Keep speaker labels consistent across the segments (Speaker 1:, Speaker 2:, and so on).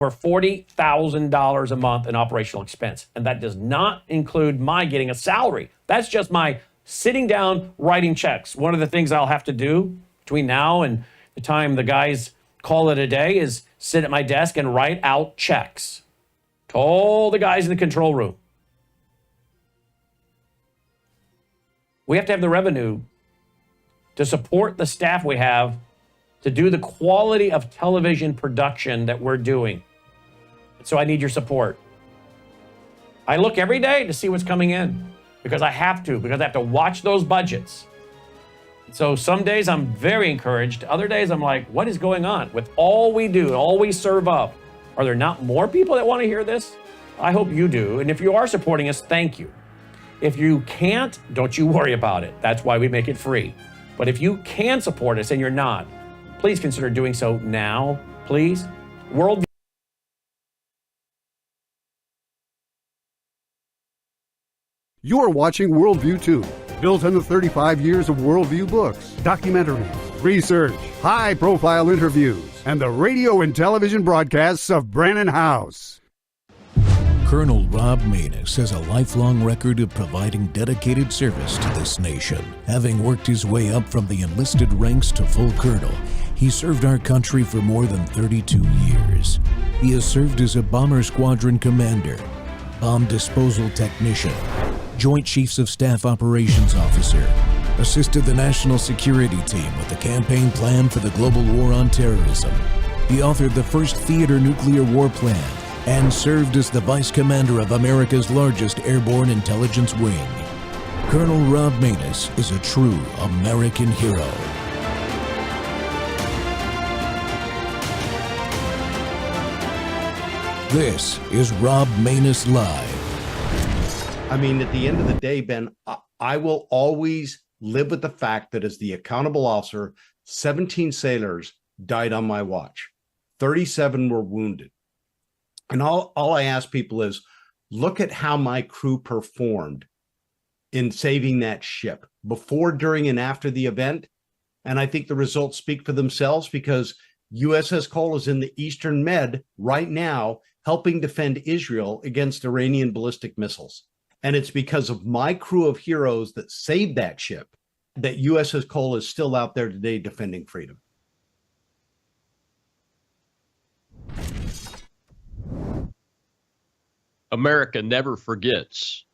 Speaker 1: for $40,000 a month in operational expense. And that does not include my getting a salary. That's just my sitting down, writing checks. One of the things I'll have to do between now and the time the guys call it a day is sit at my desk and write out checks to all the guys in the control room. We have to have the revenue to support the staff we have to do the quality of television production that we're doing. So I need your support. I look every day to see what's coming in because I have to watch those budgets. So some days I'm very encouraged. Other days I'm like, what is going on? With all we do, all we serve up, are there not more people that want to hear this? I hope you do. And if you are supporting us, thank you. If you can't, don't you worry about it. That's why we make it free. But if you can support us and you're not, please consider doing so now, please. Worldview.
Speaker 2: You're watching Worldview 2, built on the 35 years of Worldview books, documentaries, research, high-profile interviews, and the radio and television broadcasts of Brannon House.
Speaker 3: Colonel Rob Maness has a lifelong record of providing dedicated service to this nation. Having worked his way up from the enlisted ranks to full colonel, he served our country for more than 32 years. He has served as a bomber squadron commander, bomb disposal technician, Joint Chiefs of Staff Operations Officer, assisted the National Security Team with the campaign plan for the global war on terrorism. He authored the first theater nuclear war plan and served as the Vice Commander of America's largest airborne intelligence wing. Colonel Rob Maness is a true American hero. This is Rob Maness Live.
Speaker 4: I mean, at the end of the day, Ben, I will always live with the fact that as the accountable officer, 17 sailors died on my watch. 37 were wounded. And all I ask people is, look at how my crew performed in saving that ship before, during, and after the event. And I think the results speak for themselves because USS Cole is in the Eastern Med right now, helping defend Israel against Iranian ballistic missiles. And it's because of my crew of heroes that saved that ship that USS Cole is still out there today defending freedom.
Speaker 5: America never forgets,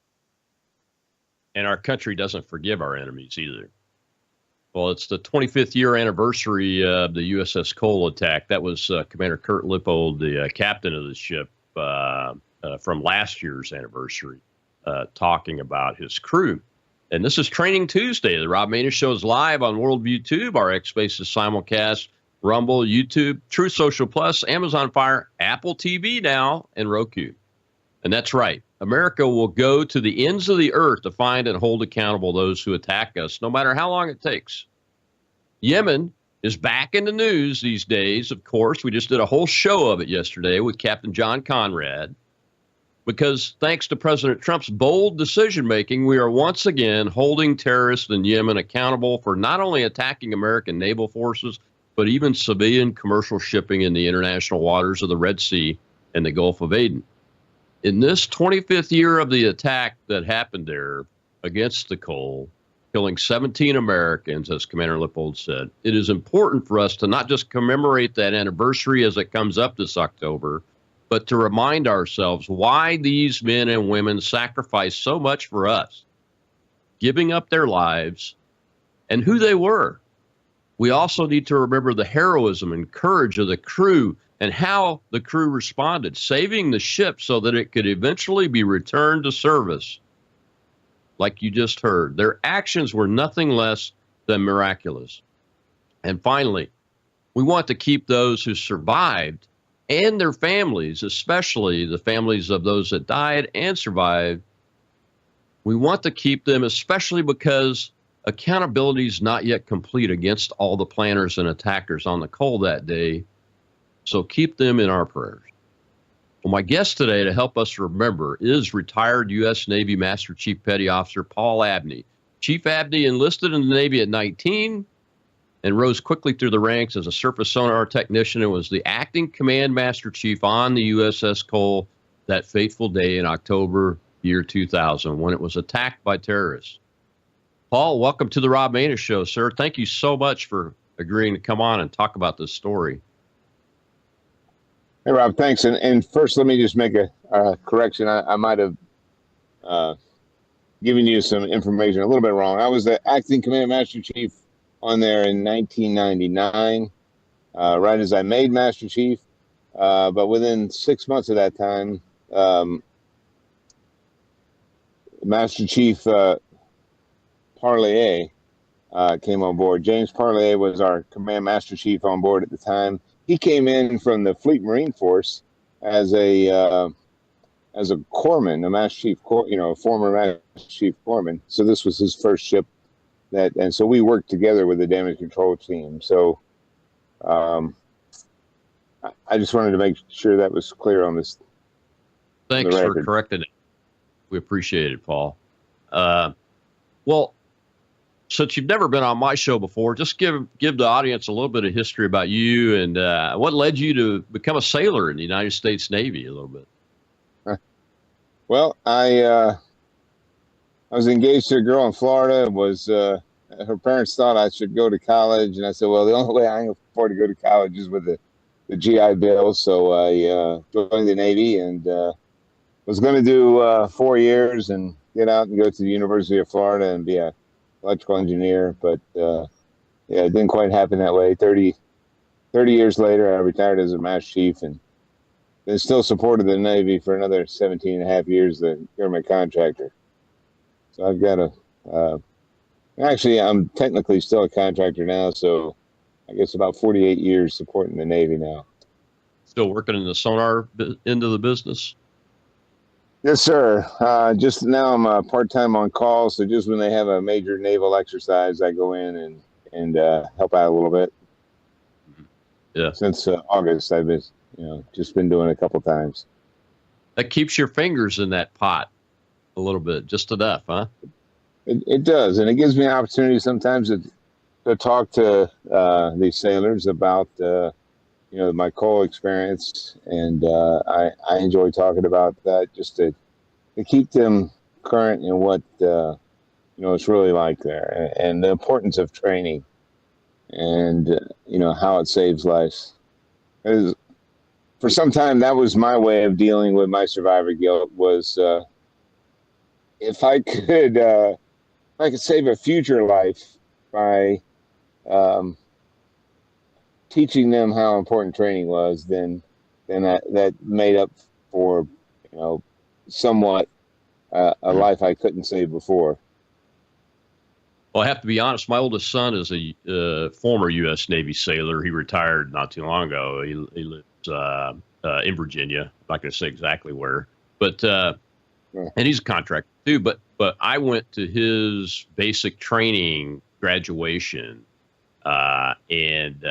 Speaker 5: and our country doesn't forgive our enemies either. Well, it's the 25th year anniversary of the USS Cole attack. That was Commander Kurt Lippold, the captain of the ship, from last year's anniversary, talking about his crew. And this is Training Tuesday. The Rob Maness Show is live on Worldview Tube, our X Spaces simulcast, Rumble, YouTube, Truth Social Plus, Amazon Fire, Apple TV now, and Roku. And that's right. America will go to the ends of the earth to find and hold accountable those who attack us, no matter how long it takes. Yemen is back in the news these days, of course. We just did a whole show of it yesterday with Captain John Conrad, because thanks to President Trump's bold decision-making, we are once again holding terrorists in Yemen accountable for not only attacking American naval forces, but even civilian commercial shipping in the international waters of the Red Sea and the Gulf of Aden. In this 25th year of the attack that happened there against the Cole, killing 17 Americans, as Commander Lippold said, it is important for us to not just commemorate that anniversary as it comes up this October, but to remind ourselves why these men and women sacrificed so much for us, giving up their lives, and who they were. We also need to remember the heroism and courage of the crew and how the crew responded, saving the ship so that it could eventually be returned to service. Like you just heard, their actions were nothing less than miraculous. And finally, we want to keep those who survived and their families, especially the families of those that died and survived. We want to keep them, especially because accountability is not yet complete against all the planners and attackers on the Cole that day. So keep them in our prayers. Well, my guest today to help us remember is retired U.S. Navy Master Chief Petty Officer Paul Abney. Chief Abney enlisted in the Navy at 19 and rose quickly through the ranks as a surface sonar technician and was the acting command master chief on the USS Cole that fateful day in October year 2000 when it was attacked by terrorists. Paul, welcome to the Rob Maness Show, sir. Thank you so much for agreeing to come on and talk about this story.
Speaker 6: Hey, Rob, thanks. And first, let me just make a correction. I might have given you some information a little bit wrong. I was the acting command master chief on there in 1999, right as I made master chief. But within 6 months of that time, Master Chief Parlier came on board. James Parlier was our command master chief on board at the time. He came in from the Fleet Marine Force as a corpsman, a master chief, a former master chief corpsman. So this was his first ship. And so we worked together with the damage control team. So I just wanted to make sure that was clear on this.
Speaker 5: Thanks for correcting it. We appreciate it, Paul. Well, since you've never been on my show before, just give the audience a little bit of history about you and what led you to become a sailor in the United States Navy a little bit.
Speaker 6: Well, I was engaged to a girl in Florida. Her parents thought I should go to college, and I said, well, the only way I can afford to go to college is with the GI Bill. So I joined the Navy and was going to do 4 years and get out and go to the University of Florida and be an electrical engineer. But yeah, it didn't quite happen that way. 30 years later, I retired as a master chief and then still supported the Navy for another 17 and a half years, the government contractor. So I've got actually, I'm technically still a contractor now, so I guess about 48 years supporting the Navy now.
Speaker 5: Still working in the sonar end of the business?
Speaker 6: Yes, sir. Just now I'm part-time on call, so just when they have a major naval exercise, I go in and help out a little bit.
Speaker 5: Yeah.
Speaker 6: Since August, I've been, just been doing it a couple times.
Speaker 5: That keeps your fingers in that pot a little bit, just enough, huh?
Speaker 6: It does, and it gives me an opportunity sometimes to talk to these sailors about my coal experience, and I enjoy talking about that just to keep them current in what it's really like there, and the importance of training, and how it saves lives. For some time, that was my way of dealing with my survivor guilt. Was if I could save a future life by teaching them how important training was, then that made up for somewhat a life I couldn't save before.
Speaker 5: Well, I have to be honest. My oldest son is a former U.S. Navy sailor. He retired not too long ago. He lives in Virginia. I'm not going to say exactly where, but and he's a contractor too. But I went to his basic training graduation and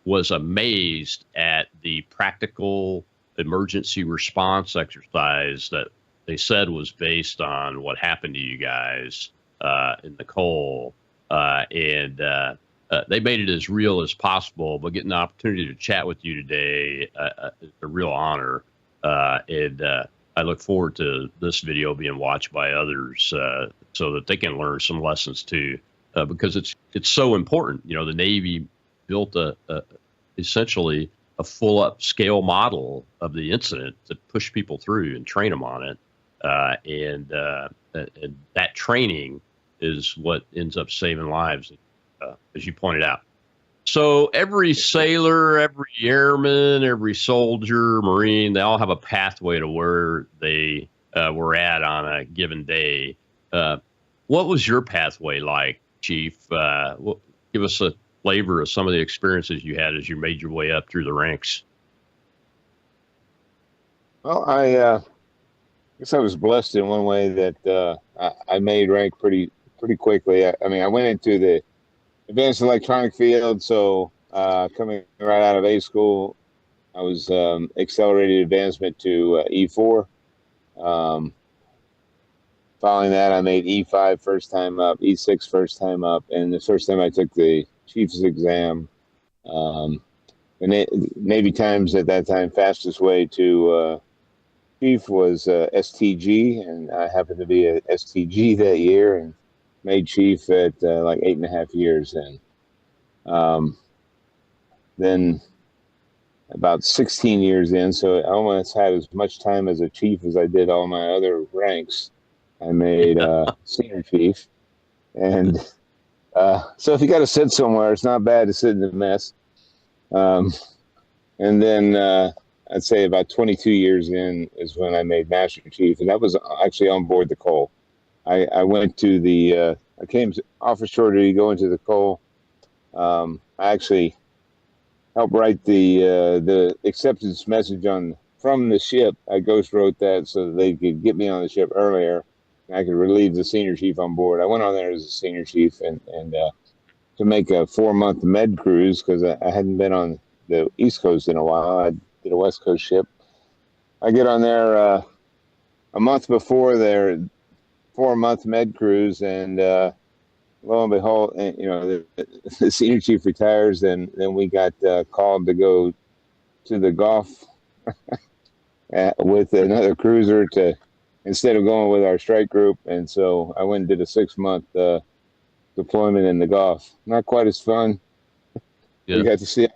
Speaker 5: was amazed at the practical emergency response exercise that they said was based on what happened to you guys in the Cole. And they made it as real as possible, but getting the opportunity to chat with you today is a real honor. And I look forward to this video being watched by others so that they can learn some lessons too, because it's so important. The Navy built essentially a full up scale model of the incident to push people through and train them on it. And that training is what ends up saving lives, as you pointed out. So every sailor, every airman, every soldier, Marine, they all have a pathway to where they were at on a given day. What was your pathway like, Chief? Give us a flavor of some of the experiences you had as you made your way up through the ranks.
Speaker 6: Well, I guess I was blessed in one way that I made rank pretty quickly. I went into the advanced electronic field, so coming right out of A school, I was accelerated advancement to E4. Following that, I made E5 first time up, E6 first time up, and the first time I took the chief's exam. The Navy Times at that time, fastest way to chief was STG, and I happened to be a STG that year and made chief at like 8.5 years then about 16 years in, so I almost had as much time as a chief as I did all my other ranks. I made senior chief. And so if you got to sit somewhere, it's not bad to sit in the mess. And then I'd say about 22 years in is when I made Master Chief, and that was actually on board the Cole. I went to the, I came off a shore to go into the Cole. I actually helped write the acceptance message from the ship. I ghost wrote that so that they could get me on the ship earlier, and I could relieve the senior chief on board. I went on there as a senior chief and to make a 4-month med cruise because I hadn't been on the East Coast in a while. I did a West Coast ship. I get on there a month before their 4-month med cruise, and lo and behold, the senior chief retires. Then we got called to go to the Gulf with another cruiser instead of going with our strike group. And so I went and did a 6-month deployment in the Gulf. Not quite as fun.
Speaker 5: Yeah.
Speaker 6: We got to see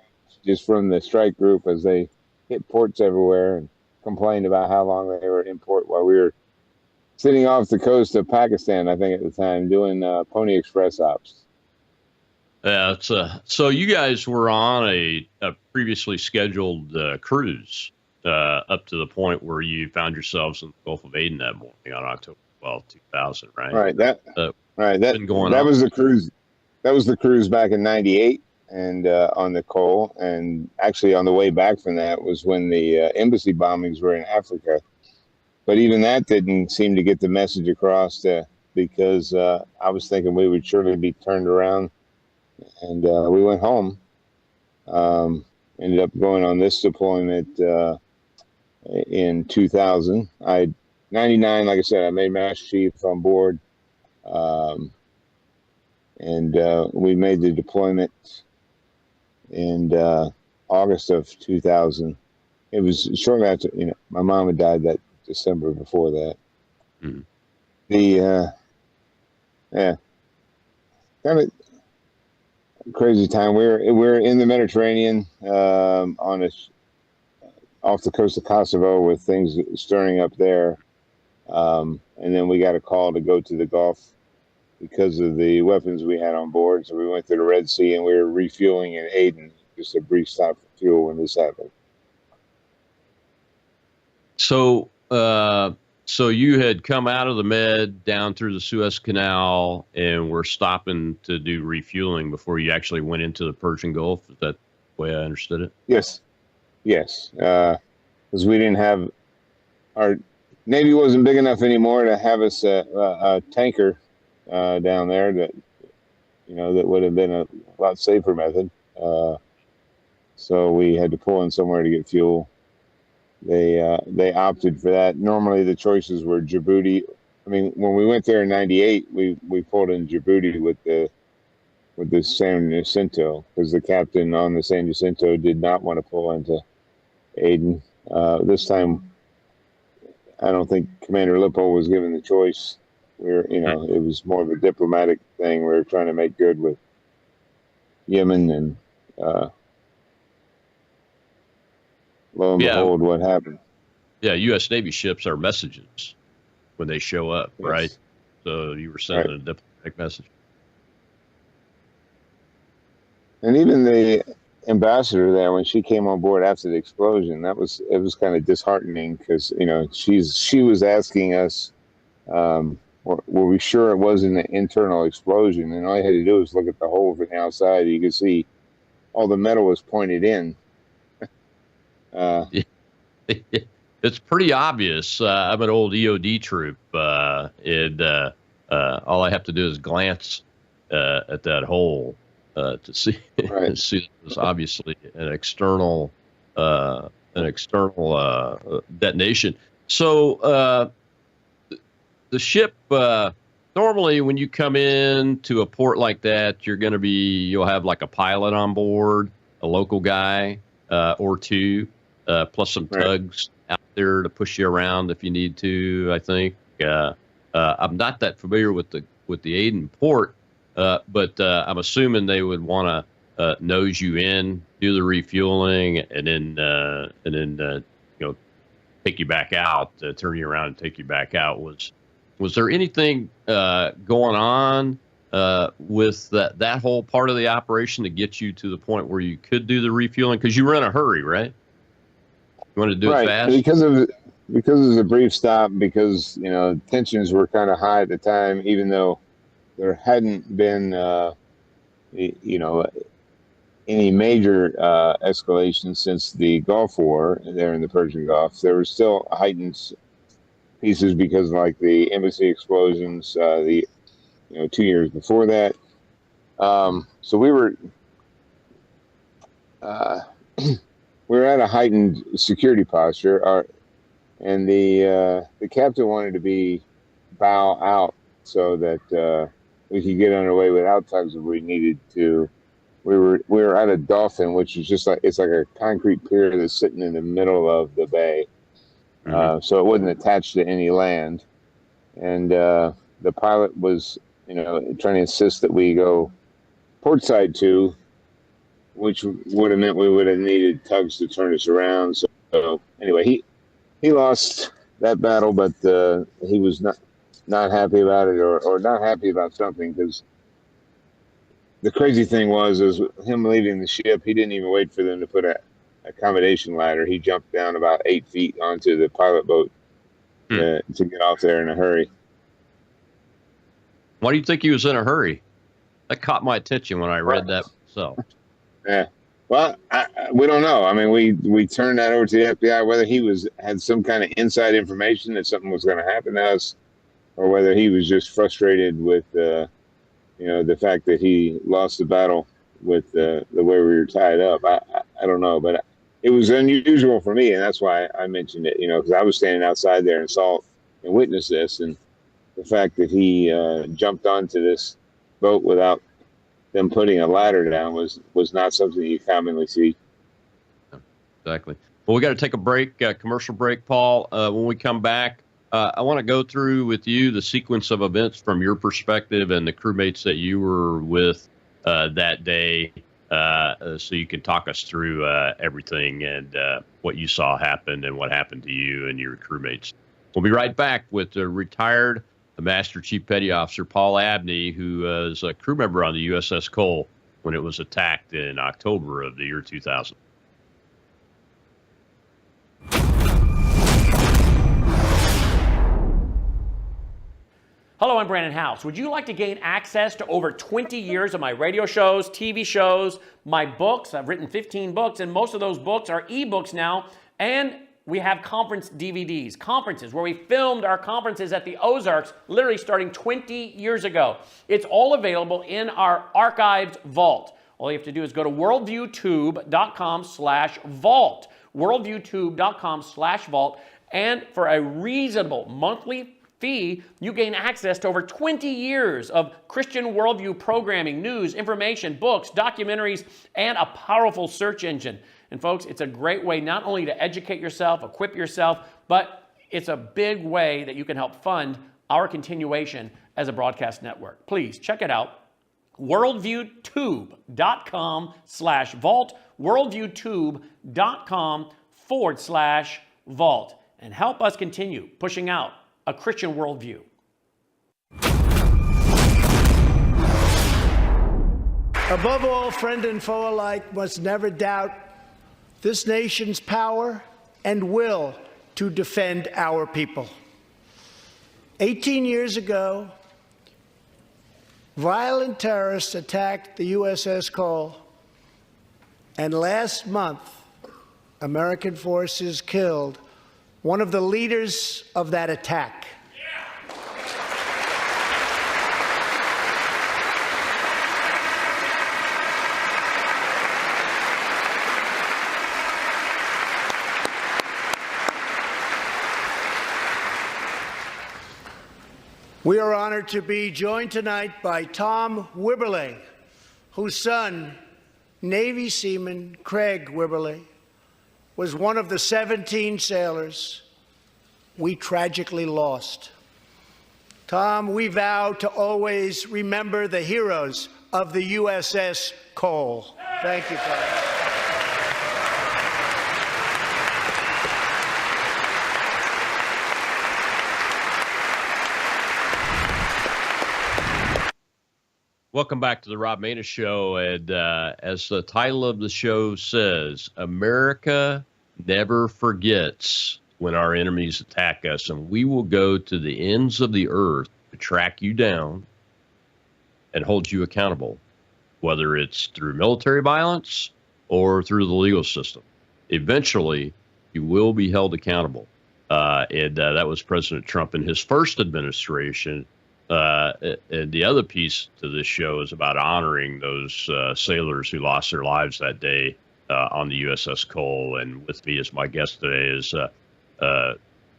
Speaker 6: just from the strike group as they hit ports everywhere and complained about how long they were in port while we were sitting off the coast of Pakistan, I think at the time, doing Pony Express ops.
Speaker 5: Yeah, so you guys were on a previously scheduled cruise up to the point where you found yourselves in the Gulf of Aden that morning on October 12, 2000, right?
Speaker 6: Right. That
Speaker 5: on.
Speaker 6: was the cruise. That was the cruise back in '98, and on the Cole. And actually, on the way back from that was when the embassy bombings were in Africa. But even that didn't seem to get the message across because I was thinking we would surely be turned around. And we went home. Ended up going on this deployment in 2000. 99, like I said, I made Master Chief on board. And we made the deployment in August of 2000. It was shortly after, my mom had died that December before that.
Speaker 5: Mm-hmm.
Speaker 6: Kind of crazy time. We're in the Mediterranean off the coast of Kosovo with things stirring up there, and then we got a call to go to the Gulf because of the weapons we had on board. So we went to the Red Sea and we were refueling in Aden. Just a brief stop for fuel when this happened.
Speaker 5: So you had come out of the Med down through the Suez Canal and were stopping to do refueling before you actually went into the Persian Gulf. Is that the way I understood it?
Speaker 6: Yes. Because we didn't have, our Navy wasn't big enough anymore to have us a tanker down there that would have been a lot safer method. So we had to pull in somewhere to get fuel. They opted for that. Normally the choices were Djibouti. I mean, when we went there in '98, we pulled in Djibouti with the San Jacinto because the captain on the San Jacinto did not want to pull into Aden. This time, I don't think Commander Lippo was given the choice. It was more of a diplomatic thing. We were trying to make good with Yemen, and lo and behold, what happened?
Speaker 5: Yeah, U.S. Navy ships are messages when they show up,
Speaker 6: Yes.
Speaker 5: right? So you were sending a diplomatic message.
Speaker 6: And even the ambassador there, when she came on board after the explosion, it was kind of disheartening because she was asking us, were we sure it wasn't an internal explosion? And all you had to do was look at the hole from the outside. You could see all the metal was pointed in.
Speaker 5: It's pretty obvious. I'm an old EOD troop, and all I have to do is glance at that hole to see
Speaker 6: Right.
Speaker 5: to see it's obviously an external detonation. So the ship. So normally when you come in to a port like that, you'll have like a pilot on board, a local guy or two, plus some tugs out there to push you around if you need to. I think I'm not that familiar with the Aden port, but I'm assuming they would want to nose you in, do the refueling, and then take you back out, turn you around and take you back out. Was there anything going on with that whole part of the operation to get you to the point where you could do the refueling? Because you were in a hurry, right? You wanted to do it fast?
Speaker 6: Because it was a brief stop, because tensions were kind of high at the time, even though there hadn't been any major escalation since the Gulf War there in the Persian Gulf. There were still heightened pieces because, like, the embassy explosions 2 years before that. So we were at a heightened security posture, and the captain wanted to be bow out so that we could get underway without tugs if we needed to. We were at a dolphin, which is it's like a concrete pier that's sitting in the middle of the bay. So it wasn't attached to any land. And the pilot was, trying to insist that we go portside to, which would have meant we would have needed tugs to turn us around. So anyway, he lost that battle, but he was not happy about it, or not happy about something, because the crazy thing was him leaving the ship, he didn't even wait for them to put a accommodation ladder. He jumped down about 8 feet onto the pilot boat to get off there in a hurry.
Speaker 5: Why do you think he was in a hurry? That caught my attention when I read that myself.
Speaker 6: Yeah. Well, we don't know. I mean, we turned that over to the FBI, whether he had some kind of inside information that something was going to happen to us, or whether he was just frustrated with the fact that he lost the battle with the way we were tied up. I don't know, but it was unusual for me, and that's why I mentioned it, because I was standing outside there and saw and witnessed this, and the fact that he jumped onto this boat without them putting a ladder down was not something you commonly see.
Speaker 5: Exactly. Well, we got to take a break, commercial break, Paul. When we come back, I want to go through with you the sequence of events from your perspective and the crewmates that you were with that day, so you can talk us through everything and what you saw happen and what happened to you and your crewmates. We'll be right back with retired Master Chief Petty Officer Paul Abney, who was a crew member on the USS Cole when it was attacked in October of the year 2000.
Speaker 1: Hello, I'm Brandon House. Would you like to gain access to over 20 years of my radio shows, TV shows, my books? I've written 15 books, and most of those books are ebooks now. And we have conference DVDs, conferences where we filmed our conferences at the Ozarks, literally starting 20 years ago. It's all available in our archived vault. All you have to do is go to worldviewtube.com/vault, worldviewtube.com/vault, and for a reasonable monthly fee, you gain access to over 20 years of Christian worldview programming, news, information, books, documentaries, and a powerful search engine. And folks, it's a great way not only to educate yourself, equip yourself, but it's a big way that you can help fund our continuation as a broadcast network. Please check it out. worldviewtube.com/vault, worldviewtube.com/vault, and help us continue pushing out a Christian worldview.
Speaker 7: Above all, friend and foe alike must never doubt this nation's power and will to defend our people. 18 years ago, violent terrorists attacked the USS Cole, and last month, American forces killed one of the leaders of that attack. We are honored to be joined tonight by Tom Wibberley, whose son, Navy seaman Craig Wibberley, was one of the 17 sailors we tragically lost. Tom, we vow to always remember the heroes of the USS Cole. Thank you, Tom.
Speaker 5: Welcome back to the Rob Maness Show. And as the title of the show says, America never forgets when our enemies attack us, and we will go to the ends of the earth to track you down and hold you accountable, whether it's through military violence or through the legal system. Eventually, you will be held accountable. And that was President Trump in his first administration. And the other piece to this show is about honoring those sailors who lost their lives that day on the USS Cole. And with me as my guest today is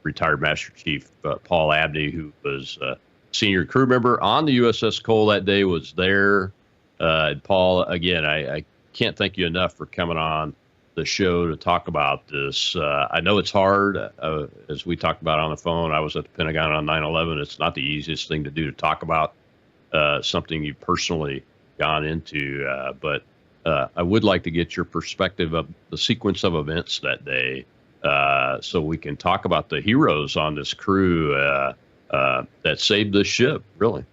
Speaker 5: retired Master Chief Paul Abney, who was a senior crew member on the USS Cole that day, was there. And Paul, again, I can't thank you enough for coming on the show to talk about this. I know it's hard. As we talked about on the phone, I was at the Pentagon on 9/11. It's not the easiest thing to do to talk about something you've personally gone into. But I would like to get your perspective of the sequence of events that day, so we can talk about the heroes on this crew that saved this ship, really.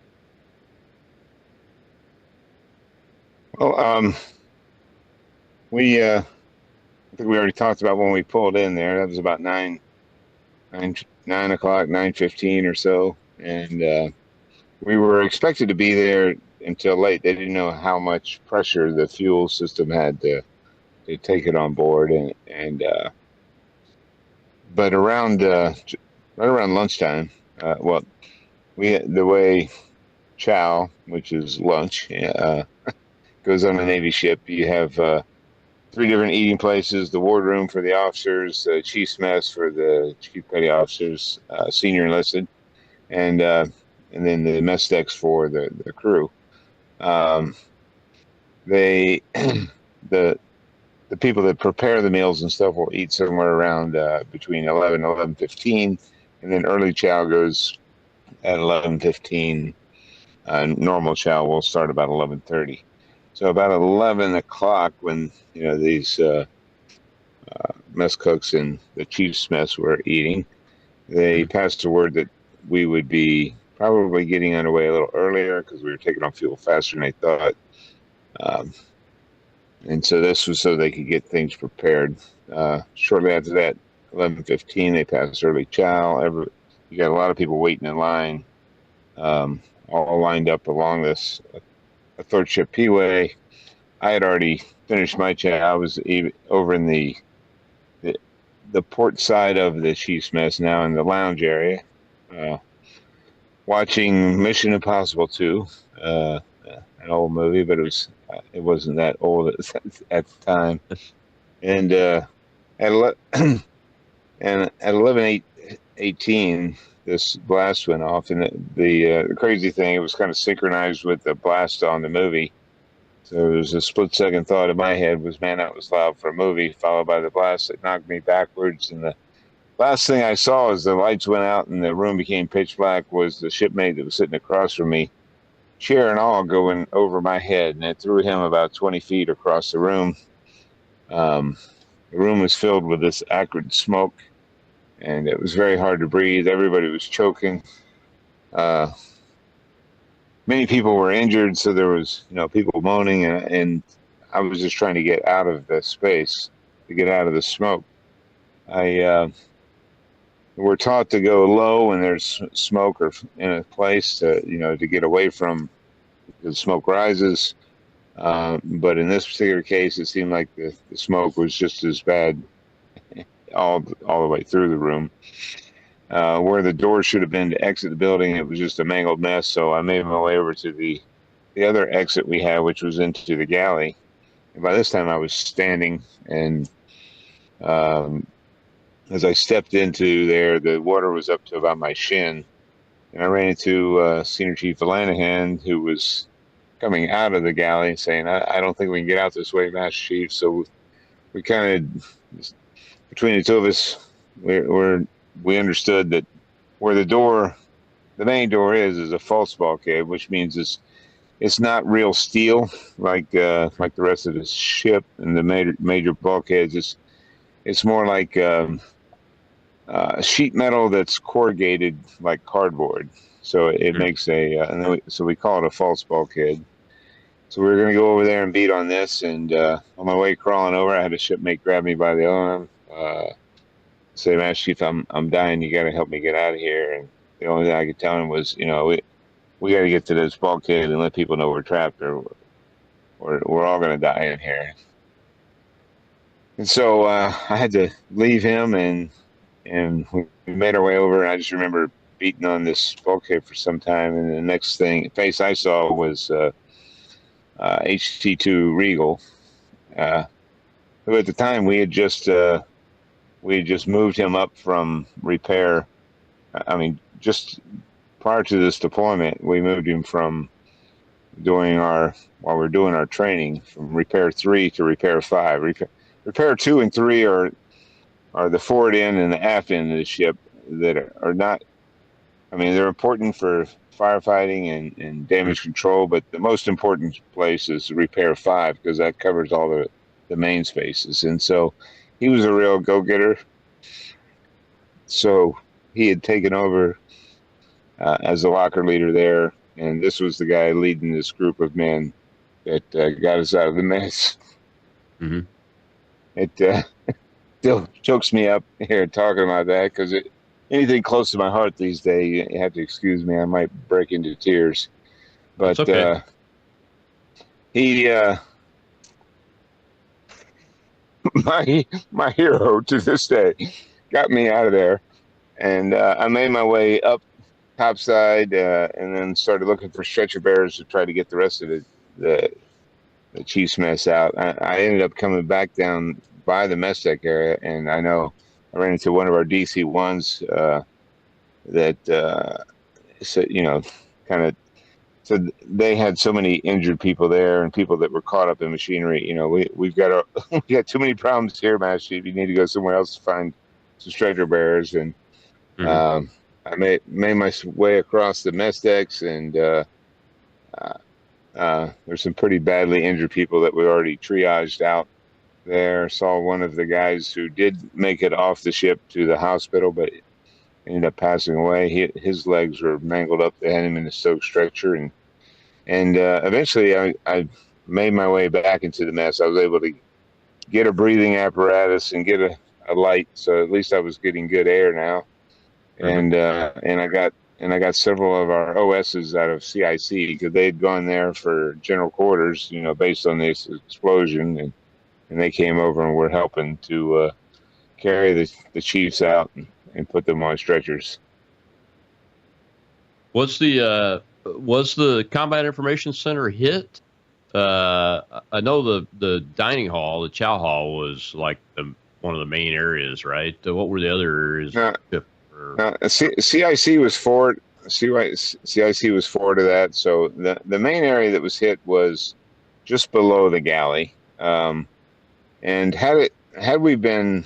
Speaker 6: Well, I think we already talked about when we pulled in there. That was about 9 o'clock, 9:15 or so. And we were expected to be there until late. They didn't know how much pressure the fuel system had to take it on board. But around right around lunchtime, the way chow, which is lunch, goes on a Navy ship, you have 3 different eating places: the wardroom for the officers, the chief's mess for the chief petty officers, senior enlisted, and then the mess decks for the crew. They the people that prepare the meals and stuff will eat somewhere around between 11 and 11:15, and then early chow goes at 11:15. Normal chow will start about 11:30. So about 11 o'clock, when these mess cooks and the chief's mess were eating, they passed the word that we would be probably getting underway a little earlier because we were taking on fuel faster than they thought. And so this was so they could get things prepared. Shortly after that, 11:15, they passed early chow. You got a lot of people waiting in line, all lined up along this third ship P-way. I had already finished my chow. I was over in the port side of the chief's mess, now in the lounge area, watching Mission Impossible 2, an old movie, but it wasn't that old at the time. And at 11:18, this blast went off, and the crazy thing, it was kind of synchronized with the blast on the movie. So it was a split-second thought in my head was, man, that was loud for a movie, followed by the blast that knocked me backwards. And the last thing I saw as the lights went out and the room became pitch black was the shipmate that was sitting across from me, chair and all, going over my head, and it threw him about 20 feet across the room. The room was filled with this acrid smoke, and it was very hard to breathe. Everybody was choking. Many people were injured, so there was, people moaning, and I was just trying to get out of the space, to get out of the smoke. We're taught to go low when there's smoke or in a place to get away from the smoke rises. But in this particular case, it seemed like the smoke was just as bad all the way through the room. Where the door should have been to exit the building, it was just a mangled mess. So I made my way over to the other exit we had, which was into the galley. And by this time I was standing, and as I stepped into there, the water was up to about my shin. And I ran into Senior Chief Valanahan, who was coming out of the galley saying, I don't think we can get out this way, Master Chief. So we kind of, between the two of us, we understood that where the main door is a false bulkhead, which means it's not real steel like the rest of the ship and the major bulkheads. It's more like sheet metal that's corrugated like cardboard. So it makes so we call it a false bulkhead. So we were going to go over there and beat on this. And on my way crawling over, I had a shipmate grab me by the arm, say, Master Chief, I'm dying. You got to help me get out of here. And the only thing I could tell him was, we got to get to this bulkhead and let people know we're trapped, or we're all going to die in here. And so I had to leave him, and we made our way over. And I just remember beating on this bulkhead for some time. And the next face I saw was HT2 Regal, who at the time we had just moved him up from repair. I mean, just prior to this deployment, we moved him from while we're doing our training, from repair 3 to repair 5. Repair 2 and 3 are the forward end and the aft end of the ship that are not. I mean, they're important for firefighting and damage control, but the most important place is repair 5, because that covers all the main spaces. And so he was a real go-getter. So he had taken over as the locker leader there, and this was the guy leading this group of men that got us out of the mess.
Speaker 5: Mm-hmm.
Speaker 6: It still chokes me up here talking about that, because anything close to my heart these days, you have to excuse me, I might break into tears. But
Speaker 5: That's okay.
Speaker 6: He my hero to this day got me out of there, and I made my way up topside, and then started looking for stretcher bearers to try to get the rest of the chief's mess out. I ended up coming back down by the mess deck area, and I know I ran into one of our DC-1s that said, kind of. So they had so many injured people there, and people that were caught up in machinery. We've got we got too many problems here, Master Chief. You need to go somewhere else to find some stretcher bearers. And I made my way across the mess decks, and there's some pretty badly injured people that we already triaged out there. Saw one of the guys who did make it off the ship to the hospital, but ended up passing away. His legs were mangled up. They had him in a soak stretcher, and eventually I made my way back into the mess. I was able to get a breathing apparatus and get a light, so at least I was getting good air now. And I got several of our OSs out of CIC, because they had gone there for general quarters, based on this explosion, and they came over and were helping to carry the chiefs out and put them on stretchers.
Speaker 5: Was the Combat Information Center hit? I know the dining hall, the chow hall, was like one of the main areas, right? What were the other areas?
Speaker 6: CIC was forward. CIC was forward to that. So the main area that was hit was just below the galley. And had we been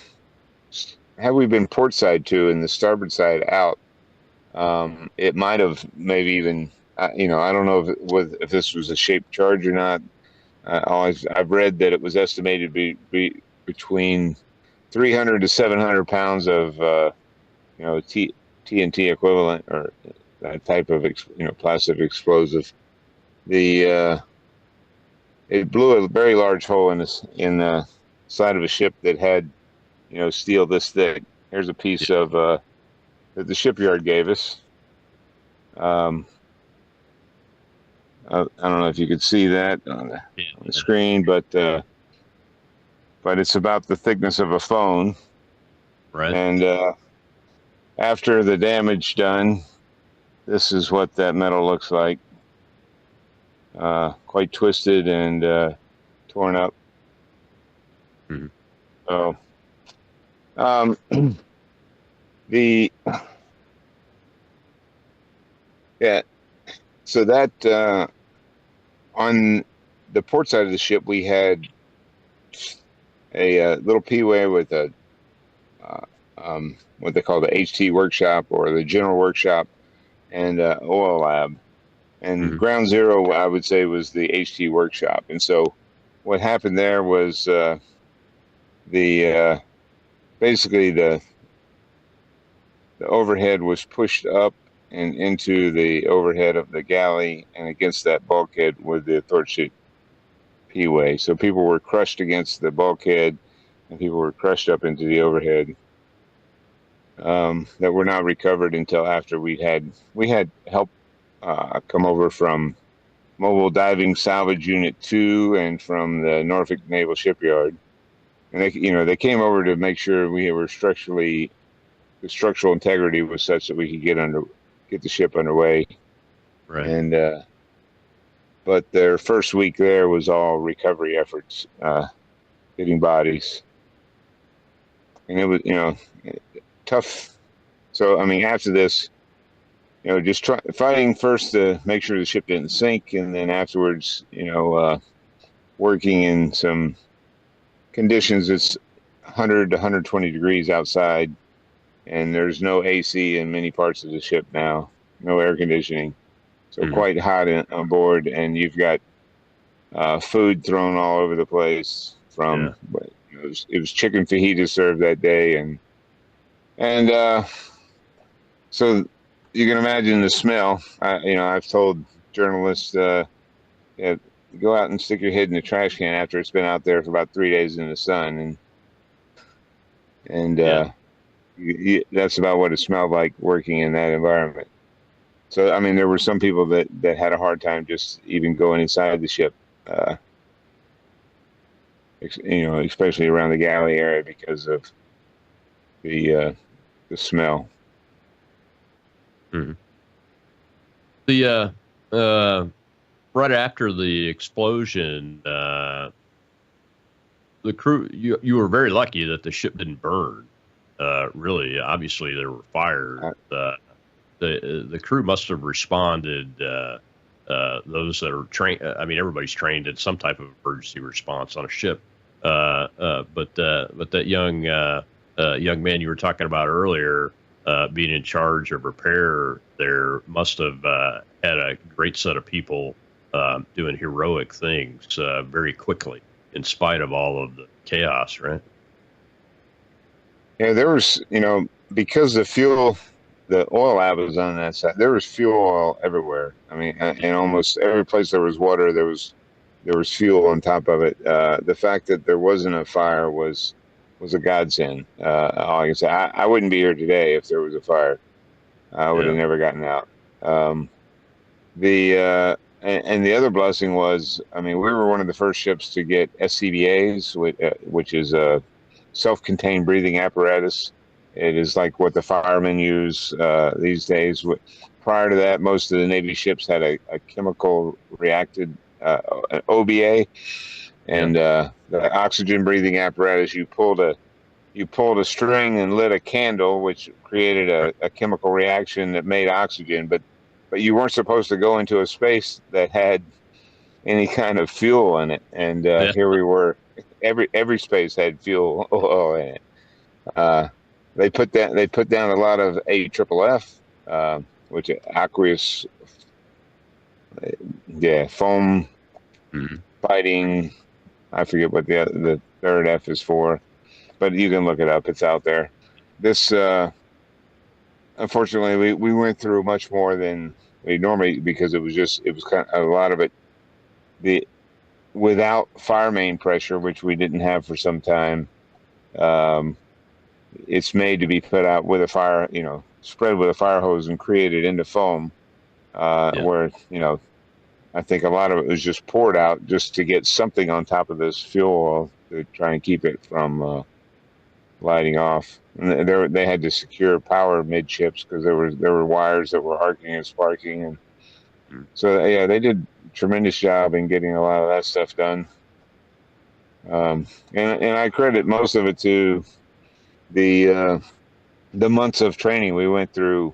Speaker 6: port side to and the starboard side out, it might have maybe even, I don't know if this was a shaped charge or not. I've read that it was estimated to be between 300 to 700 pounds of TNT equivalent, or that type of plastic explosive. It blew a very large hole in the side of a ship that had steel this thick. Here's a piece of that the shipyard gave us. I don't know if you could see that on the screen, but it's about the thickness of a phone.
Speaker 5: Right.
Speaker 6: And after the damage done, this is what that metal looks like. Quite twisted and torn up.
Speaker 5: Mm-hmm.
Speaker 6: So Yeah. So that on the port side of the ship, we had a little peeway with a what they call the HT workshop or the general workshop and oil lab. And ground zero, I would say, was the HT workshop. And so what happened there was the basically the overhead was pushed up and into the overhead of the galley and against that bulkhead with the athwartship peeway. So people were crushed against the bulkhead and people were crushed up into the overhead that were not recovered until after we had help come over from Mobile Diving Salvage Unit 2 and from the Norfolk Naval Shipyard. And they came over to make sure we were the structural integrity was such that we could get the ship underway.
Speaker 5: Right.
Speaker 6: And but their first week there was all recovery efforts, getting bodies, and it was tough. So I mean, after this, just fighting first to make sure the ship didn't sink, and then afterwards, working in some conditions that's 100 to 120 degrees outside, and there's no AC in many parts of the ship now, no air conditioning, so quite hot on board, and you've got food thrown all over the place from it was chicken fajita served that day, and so you can imagine the smell. I've told journalists, go out and stick your head in the trash can after it's been out there for about 3 days in the sun, and that's about what it smelled like working in that environment. So, I mean, there were some people that had a hard time just even going inside the ship, especially around the galley area because of the smell.
Speaker 5: Mm-hmm. The right after the explosion, the crew, you were very lucky that the ship didn't burn. Really, obviously there were fires. The crew must have responded. Those that are trained, I mean, everybody's trained in some type of emergency response on a ship. But that young man you were talking about earlier, being in charge of repair there, must have had a great set of people doing heroic things very quickly, in spite of all of the chaos, right?
Speaker 6: Yeah, there was, because the oil lab was on that side, there was fuel oil everywhere. I mean, in almost every place there was water, there was fuel on top of it. The fact that there wasn't a fire was a godsend. All I can say, I wouldn't be here today if there was a fire. I would have never gotten out. And the other blessing was, I mean, we were one of the first ships to get SCBAs, which is a self-contained breathing apparatus. It is like what the firemen use these days. Prior to that, most of the Navy ships had a chemical reacted an OBA, and the oxygen breathing apparatus. You pulled a string and lit a candle, which created a chemical reaction that made oxygen. But you weren't supposed to go into a space that had any kind of fuel in it. And here we were. Every space had fuel oil in it. They put down a lot of AFFF, which aqueous, foam fighting. I forget what the third F is for, but you can look it up. It's out there. This, unfortunately, we went through much more than we normally, because it was kind of a lot of it. Without fire main pressure, which we didn't have for some time, it's made to be put out with a fire, spread with a fire hose and created into foam, where, I think a lot of it was just poured out just to get something on top of this fuel oil to try and keep it from lighting off. And they had to secure power midships because there were wires that were arcing and sparking, and so they did a tremendous job in getting a lot of that stuff done. And I credit most of it to the months of training we went through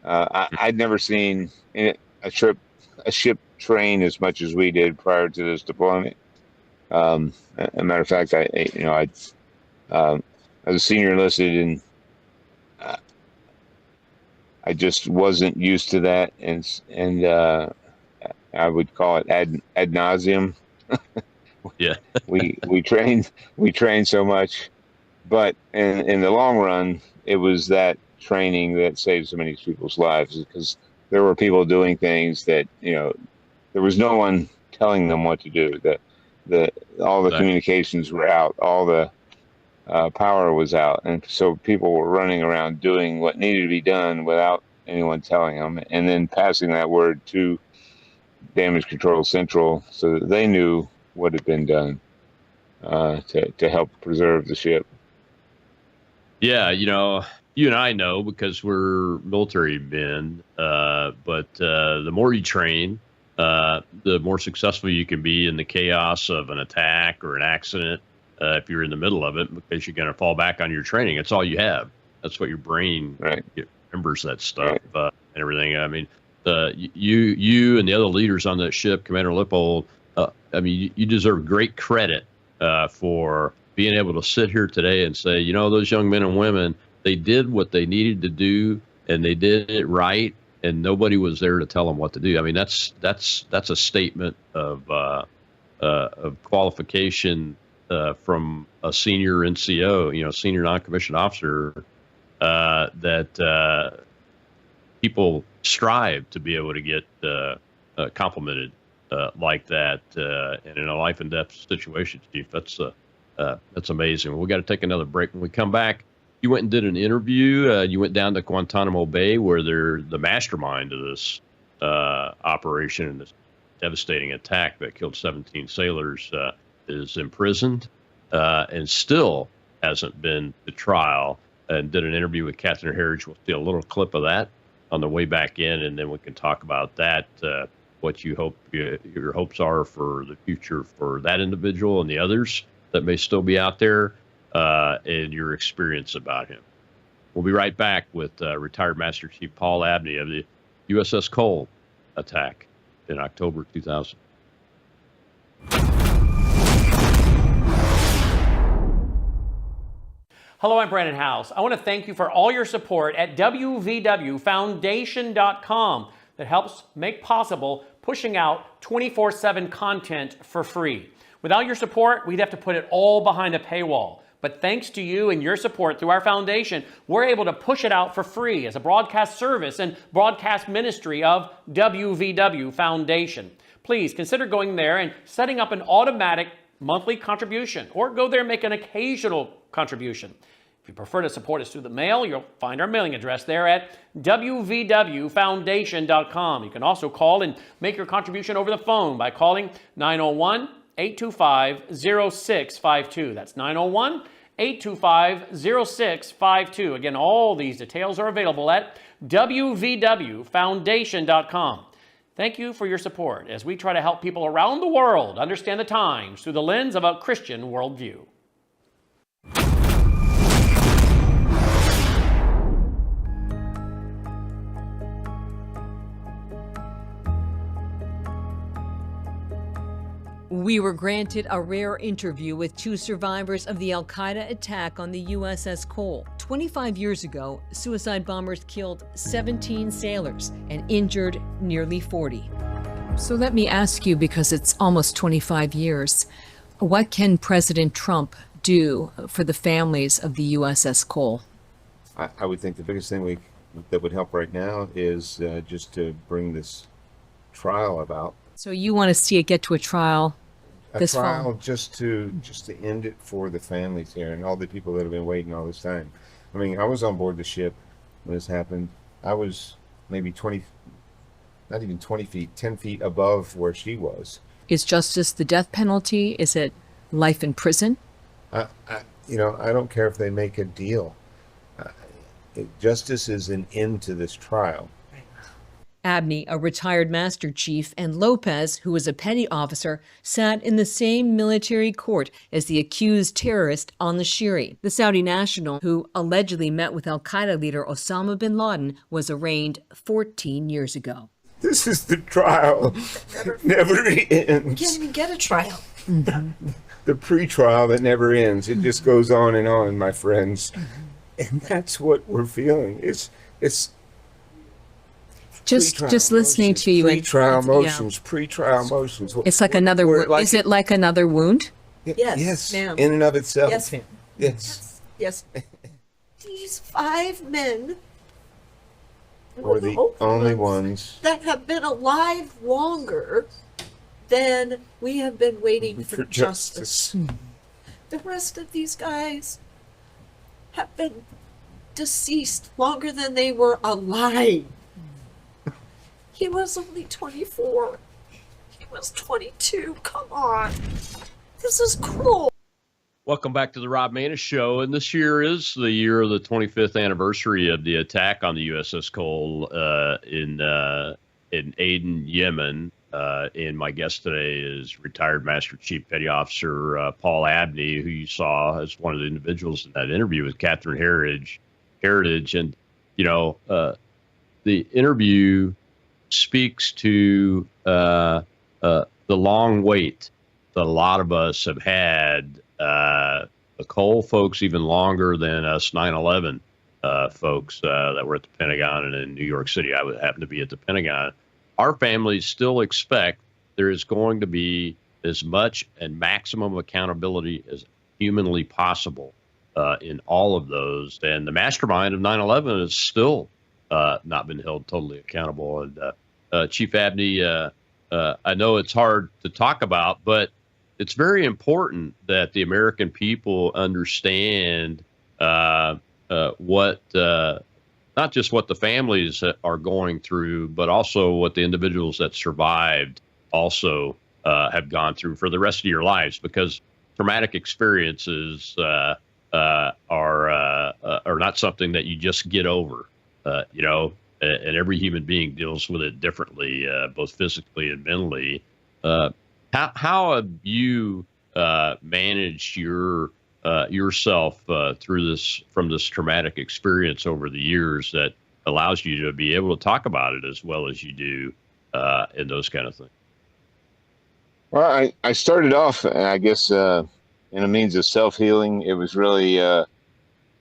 Speaker 6: I'd never seen a ship train as much as we did prior to this deployment. A matter of fact, I was a senior enlisted, and I just wasn't used to that, and I would call it ad nauseum.
Speaker 5: Yeah.
Speaker 6: we trained so much, but in the long run, it was that training that saved so many people's lives, because there were people doing things that, there was no one telling them what to do. All the communications were out, all the power was out, and so people were running around doing what needed to be done without anyone telling them, and then passing that word to Damage Control Central so that they knew what had been done to help preserve the ship.
Speaker 5: Yeah, you and I know because we're military men, but the more you train, the more successful you can be in the chaos of an attack or an accident, if you're in the middle of it, because you're going to fall back on your training. It's all you have. That's what your brain remembers, that stuff and everything. I mean, you and the other leaders on that ship, Commander Lippold, you deserve great credit for being able to sit here today and say, those young men and women, they did what they needed to do, and they did it right, and nobody was there to tell them what to do. I mean, that's a statement of qualification from a senior NCO, senior non-commissioned officer, that people strive to be able to get complimented like that, and in a life and death situation, Chief. That's amazing. We got to take another break. When we come back, you went and did an interview. You went down to Guantanamo Bay, where the mastermind of this operation and this devastating attack that killed 17 sailors is imprisoned and still hasn't been to trial. And did an interview with Catherine Herridge. We'll see a little clip of that on the way back in, and then we can talk about that. What you hope your hopes are for the future for that individual and the others that may still be out there, and your experience about him. We'll be right back with retired Master Chief Paul Abney of the USS Cole attack in October 2000.
Speaker 1: Hello, I'm Brandon House. I want to thank you for all your support at wvwfoundation.com that helps make possible pushing out 24/7 content for free. Without your support, we'd have to put it all behind a paywall. But thanks to you and your support through our foundation, we're able to push it out for free as a broadcast service and broadcast ministry of WVW Foundation. Please consider going there and setting up an automatic monthly contribution, or go there and make an occasional contribution. If you prefer to support us through the mail, you'll find our mailing address there at wvwfoundation.com. You can also call and make your contribution over the phone by calling 901-825-0652. That's 901-825-0652. Again, all these details are available at wvwfoundation.com. Thank you for your support as we try to help people around the world understand the times through the lens of a Christian worldview.
Speaker 8: We were granted a rare interview with two survivors of the Al-Qaeda attack on the USS Cole. 25 years ago, suicide bombers killed 17 sailors and injured nearly 40. So let me ask you, because it's almost 25 years, what can President Trump do for the families of the USS Cole?
Speaker 9: I would think the biggest thing that would help right now is just to bring this trial about.
Speaker 8: So you want to see it get to a trial this fall?
Speaker 9: just to end it for the families here and all the people that have been waiting all this time. I mean, I was on board the ship when this happened. I was maybe 20, not even 20 feet, 10 feet above where she was.
Speaker 8: Is justice the death penalty? Is it life in prison?
Speaker 9: I don't care if they make a deal. Justice is an end to this trial.
Speaker 8: Abney, a retired master chief, and Lopez, who was a petty officer, sat in the same military court as the accused terrorist al-Nashiri. The Saudi national, who allegedly met with al-Qaeda leader Osama bin Laden, was arraigned 14 years ago.
Speaker 9: This is the trial. Never ends.
Speaker 10: Can't even get a trial.
Speaker 9: The pre-trial that never ends. It just goes on, my friends. And that's what we're feeling. It's
Speaker 8: just listening to you.
Speaker 9: Pre-trial motions.
Speaker 8: It's like another wound. Is it like another wound?
Speaker 10: Yes, ma'am.
Speaker 9: In and of itself.
Speaker 10: Yes, ma'am.
Speaker 9: Yes.
Speaker 10: Yes. These 5 men
Speaker 9: Or the only ones
Speaker 10: that have been alive longer than we have been waiting for justice. The rest of these guys have been deceased longer than they were alive. He was only 24. He was 22. Come on. This is cruel.
Speaker 5: Welcome back to the Rob Maness Show. And this year is the year of the 25th anniversary of the attack on the USS Cole in Aden, Yemen. And my guest today is retired Master Chief Petty Officer Paul Abney, who you saw as one of the individuals in that interview with Catherine Heritage. And, you know, the interview speaks to the long wait that a lot of us have had. The Cole folks even longer than us 9/11 folks that were at the Pentagon and in New York City. I would happen to be at the Pentagon. Our families still expect there is going to be as much and maximum accountability as humanly possible in all of those. And the mastermind of 9/11 is still not been held totally accountable. And Chief Abney, I know it's hard to talk about, but it's very important that the American people understand what not just what the families are going through, but also what the individuals that survived also have gone through for the rest of your lives, because traumatic experiences are not something that you just get over, you know, and every human being deals with it differently, both physically and mentally. How have you managed yourself through this, from this traumatic experience over the years, that allows you to be able to talk about it as well as you do and those kind of things?
Speaker 6: Well, I started off, I guess, in a means of self-healing. It was really,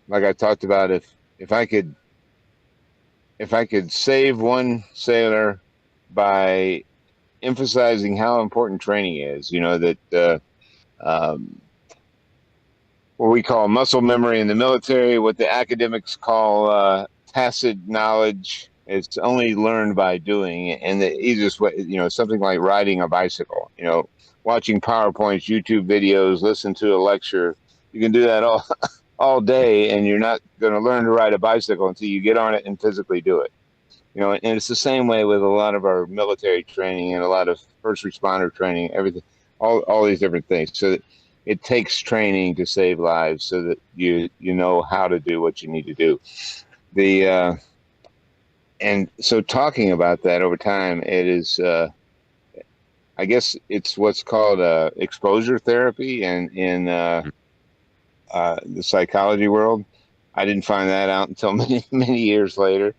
Speaker 6: like I talked about, if I could save one sailor by emphasizing how important training is, you know, that what we call muscle memory in the military, what the academics call tacit knowledge, it's only learned by doing. And the easiest way, you know, something like riding a bicycle, you know, watching PowerPoints, YouTube videos, listen to a lecture. You can do that all day, and you're not going to learn to ride a bicycle until you get on it and physically do it. You know, and it's the same way with a lot of our military training and a lot of first responder training, everything, all these different things. So it takes training to save lives, so that you know how to do what you need to do. And so talking about that over time, it is, I guess it's what's called exposure therapy in the psychology world. I didn't find that out until many years later.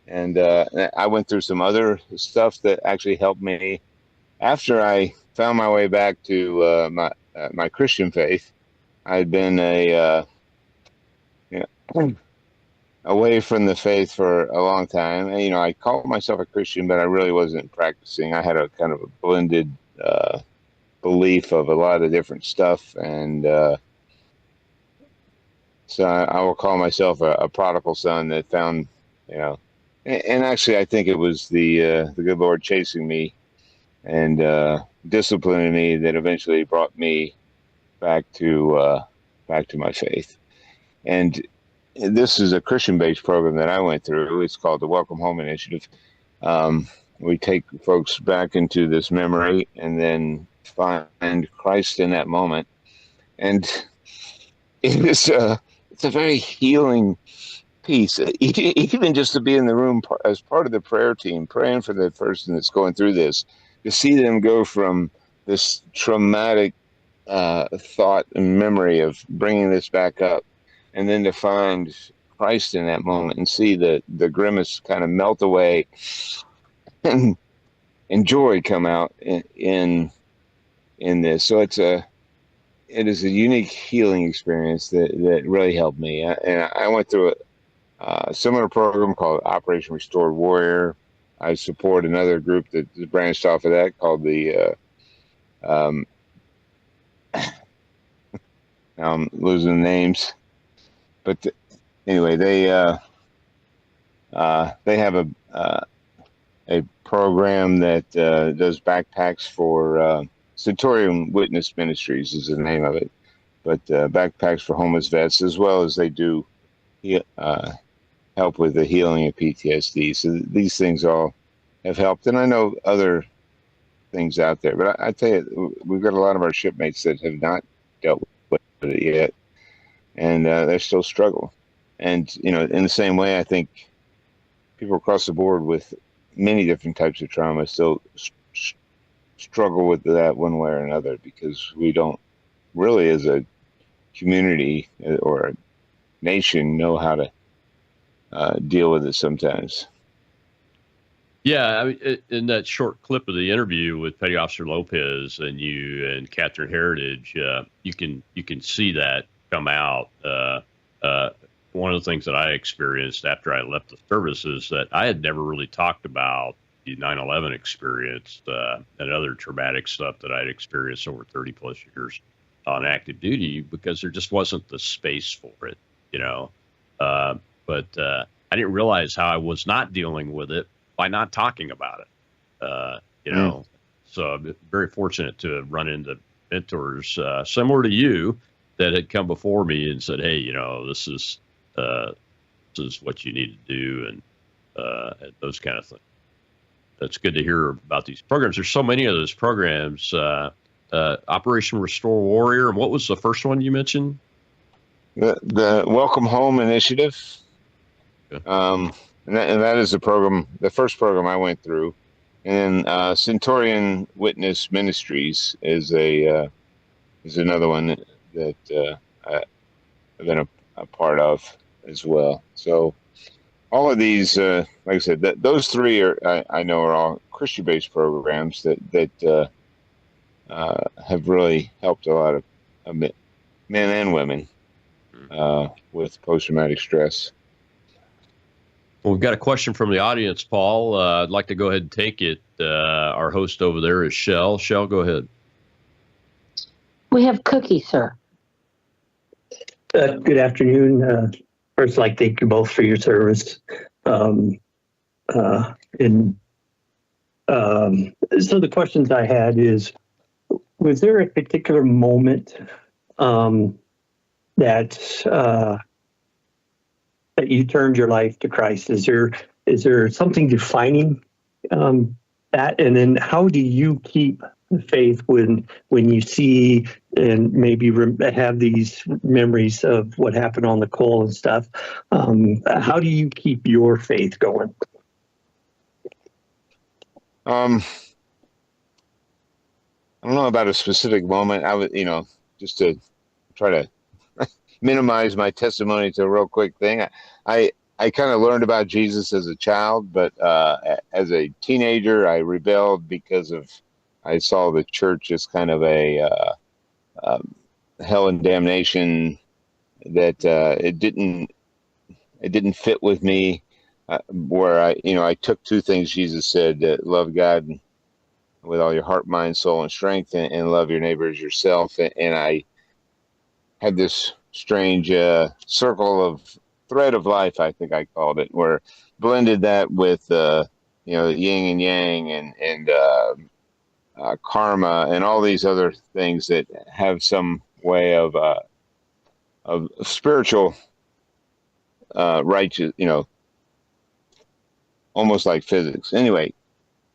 Speaker 6: And I went through some other stuff that actually helped me after I found my way back to my Christian faith. I'd been away from the faith for a long time. And, you know, I called myself a Christian, but I really wasn't practicing. I had a kind of a blended belief of a lot of different stuff. And so I will call myself a prodigal son that found, you know, and actually, I think it was the good Lord chasing me and disciplining me that eventually brought me back to my faith. And this is a Christian-based program that I went through. It's called the Welcome Home Initiative. We take folks back into this memory and then find Christ in that moment. And it's a very healing peace, even just to be in the room as part of the prayer team, praying for the person that's going through this, to see them go from this traumatic thought and memory of bringing this back up, and then to find Christ in that moment and see the grimace kind of melt away and joy come out in this. So it is a unique healing experience that really helped me. And I went through a similar program called Operation Restored Warrior. I support another group that branched off of that called the I'm losing names, but anyway, they have a program that does backpacks for Centurion Witness Ministries is the name of it, but backpacks for homeless vets, as well as they do help with the healing of PTSD. So these things all have helped, and I know other things out there, but I tell you, we've got a lot of our shipmates that have not dealt with it yet, and they're still struggling. And in the same way, I think people across the board with many different types of trauma still struggle with that one way or another, because we don't really, as a community or a nation, know how to deal with it sometimes.
Speaker 5: Yeah, I mean, in that short clip of the interview with Petty Officer Lopez and you and Catherine Heritage, you can see that come out. One of the things that I experienced after I left the service is that I had never really talked about the 9/11 experience and other traumatic stuff that I'd experienced over 30 plus years on active duty, because there just wasn't the space for it, But I didn't realize how I was not dealing with it by not talking about it, So I'm very fortunate to have run into mentors similar to you that had come before me and said, hey, this is what you need to do, and those kind of things. That's good to hear about these programs. There's so many of those programs. Operation Restore Warrior, and what was the first one you mentioned?
Speaker 6: The Welcome Home Initiative. Okay. And that is the first program I went through. And Centurion Witness Ministries is another one that I've been a part of as well. So all of these, like I said, those three I know are all Christian-based programs that have really helped a lot of men and women with post-traumatic stress.
Speaker 5: Well, we've got a question from the audience, Paul. I'd like to go ahead and take it. Our host over there is Shell. Shell, go ahead.
Speaker 11: We have Cookie, sir.
Speaker 12: Good afternoon. First, I'd like to thank you both for your service. So the questions I had is, was there a particular moment that you turned your life to Christ? Is there something defining that? And then how do you keep faith when you see and maybe have these memories of what happened on the coal and stuff? How do you keep your faith going?
Speaker 6: I don't know about a specific moment. I would, just to try to minimize my testimony to a real quick thing. I kind of learned about Jesus as a child, but as a teenager, I rebelled because I saw the church as kind of a hell and damnation, that it didn't fit with me. Where I took two things Jesus said: love God with all your heart, mind, soul, and strength, and love your neighbor as yourself. And I had this strange thread of life, I think I called it, where blended that with yin and yang and karma and all these other things that have some way of spiritual righteous, almost like physics. Anyway,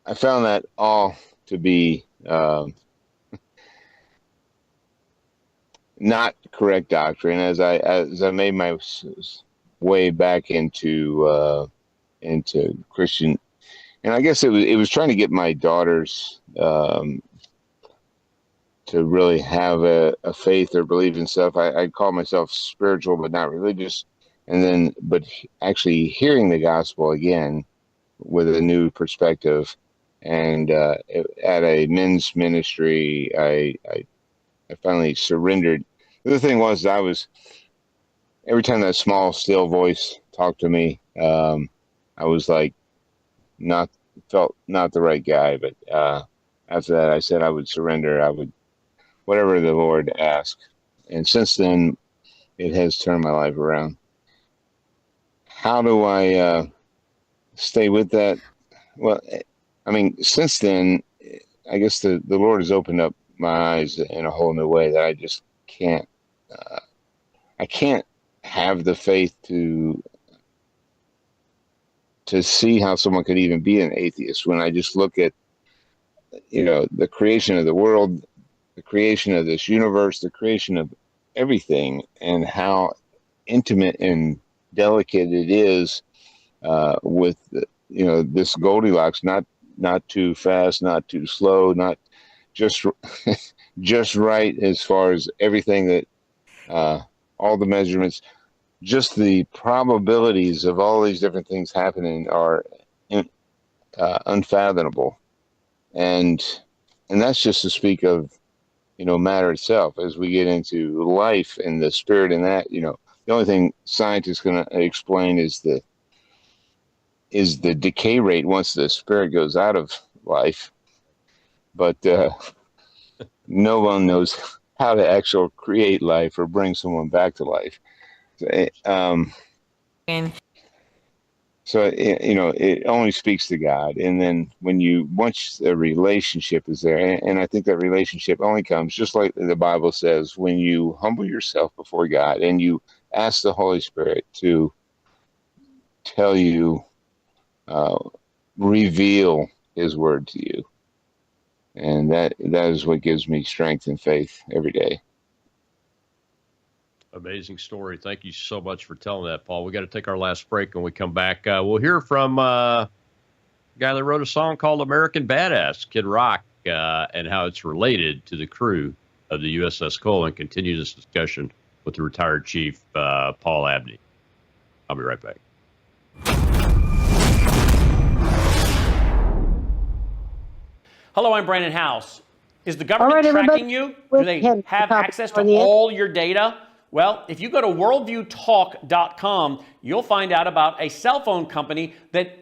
Speaker 6: I found that all to be not correct doctrine. As I made my way back into Christian, and I guess it was trying to get my daughters to really have a faith or believe in stuff. I call myself spiritual, but not religious. And then, but actually hearing the gospel again with a new perspective, and at a men's ministry, I finally surrendered. The other thing was, every time that small, still voice talked to me, I was like, felt not the right guy. But after that, I said I would surrender. I would, whatever the Lord asked. And since then, it has turned my life around. How do I stay with that? Well, I mean, since then, I guess the Lord has opened up my eyes in a whole new way that I just can't. I can't have the faith to see how someone could even be an atheist when I just look at, the creation of the world, the creation of this universe, the creation of everything, and how intimate and delicate it is with this Goldilocks, not too fast, not too slow, not just just right as far as everything that all the measurements, just the probabilities of all these different things happening are unfathomable, and that's just to speak of matter itself. As we get into life and the spirit in that, the only thing scientists can explain is the decay rate once the spirit goes out of life, but no one knows how to actually create life or bring someone back to life. So it only speaks to God. And then once the relationship is there, and I think that relationship only comes, just like the Bible says, when you humble yourself before God and you ask the Holy Spirit to tell you, reveal His word to you. And that is what gives me strength and faith every day.
Speaker 5: Amazing story. Thank you so much for telling that, Paul. We got to take our last break. When we come back, we'll hear from a guy that wrote a song called American Badass, Kid Rock, and how it's related to the crew of the USS Cole, and continue this discussion with the retired Chief Paul Abney. I'll be right back.
Speaker 1: Hello, I'm Brandon House. Is the government tracking you? Do they have access to all your data? Well, if you go to worldviewtalk.com, you'll find out about a cell phone company that,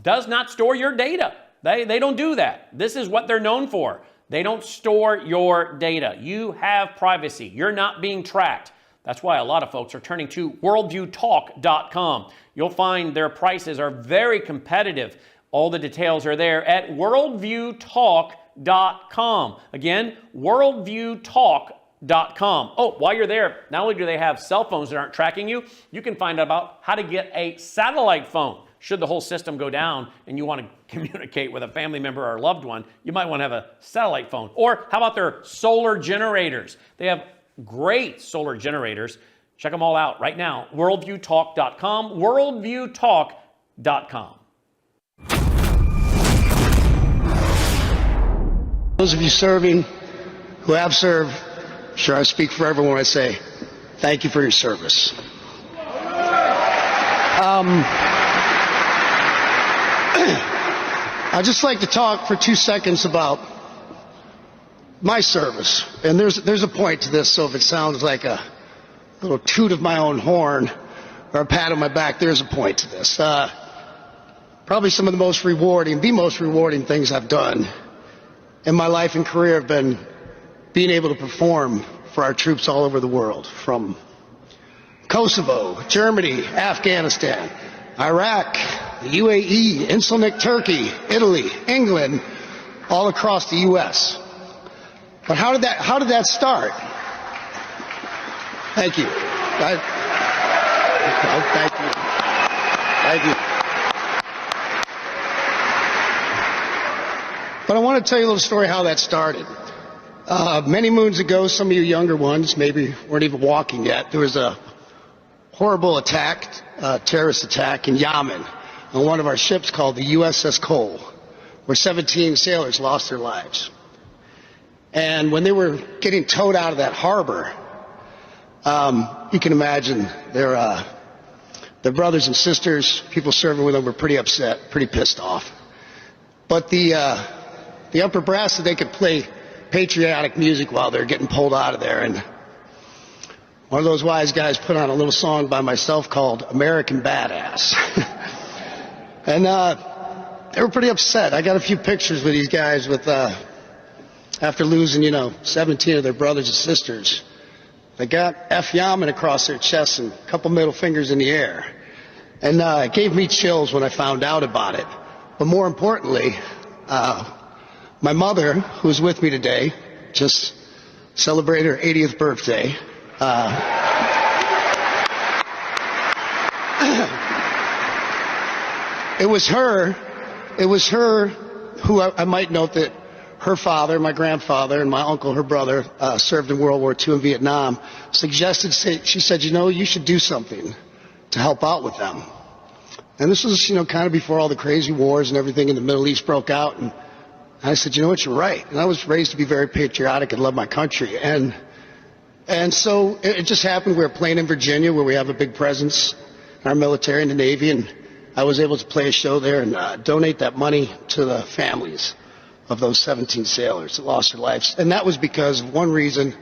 Speaker 1: does not store your data. They don't do that. This is what they're known for. They don't store your data. You have privacy. You're not being tracked. That's why a lot of folks are turning to worldviewtalk.com. You'll find their prices are very competitive. All the details are there at worldviewtalk.com. Again, worldviewtalk.com. Oh, while you're there, not only do they have cell phones that aren't tracking you, you can find out about how to get a satellite phone. Should the whole system go down and you want to communicate with a family member or a loved one, you might want to have a satellite phone. Or how about their solar generators? They have great solar generators. Check them all out right now. Worldviewtalk.com, worldviewtalk.com.
Speaker 7: Those of you serving, who have served, sure I speak for everyone when I say thank you for your service. I'd just like to talk for 2 seconds about my service. And there's a point to this, so if it sounds like a little toot of my own horn or a pat on my back, there's a point to this. Probably some of the most rewarding things I've done in my life and career have been being able to perform for our troops all over the world, from Kosovo, Germany, Afghanistan, Iraq, the UAE, Incirlik, Turkey, Italy, England, all across the U.S. But how did that start? Thank you. Thank you. But I want to tell you a little story how that started. Many moons ago, some of you younger ones maybe weren't even walking yet, there was a horrible attack, terrorist attack in Yemen on one of our ships called the USS Cole, where 17 sailors lost their lives. And when they were getting towed out of that harbor, you can imagine their brothers and sisters, people serving with them, were pretty upset, pretty pissed off. But the upper brass said they could play patriotic music while they're getting pulled out of there. And one of those wise guys put on a little song by myself called American Badass. And they were pretty upset. I got a few pictures with these guys with, after losing, 17 of their brothers and sisters. They got F Yaman across their chests and a couple middle fingers in the air. And it gave me chills when I found out about it. But more importantly, my mother, who's with me today, just celebrated her 80th birthday. It was her who I might note that her father, my grandfather, and my uncle, her brother, served in World War II in Vietnam, she said, you should do something to help out with them. And this was, kind of before all the crazy wars and everything in the Middle East broke out. And I said, you're right. And I was raised to be very patriotic and love my country. And so it just happened. We were playing in Virginia, where we have a big presence in our military and the Navy. And I was able to play a show there and donate that money to the families of those 17 sailors that lost their lives. And that was because of one reason,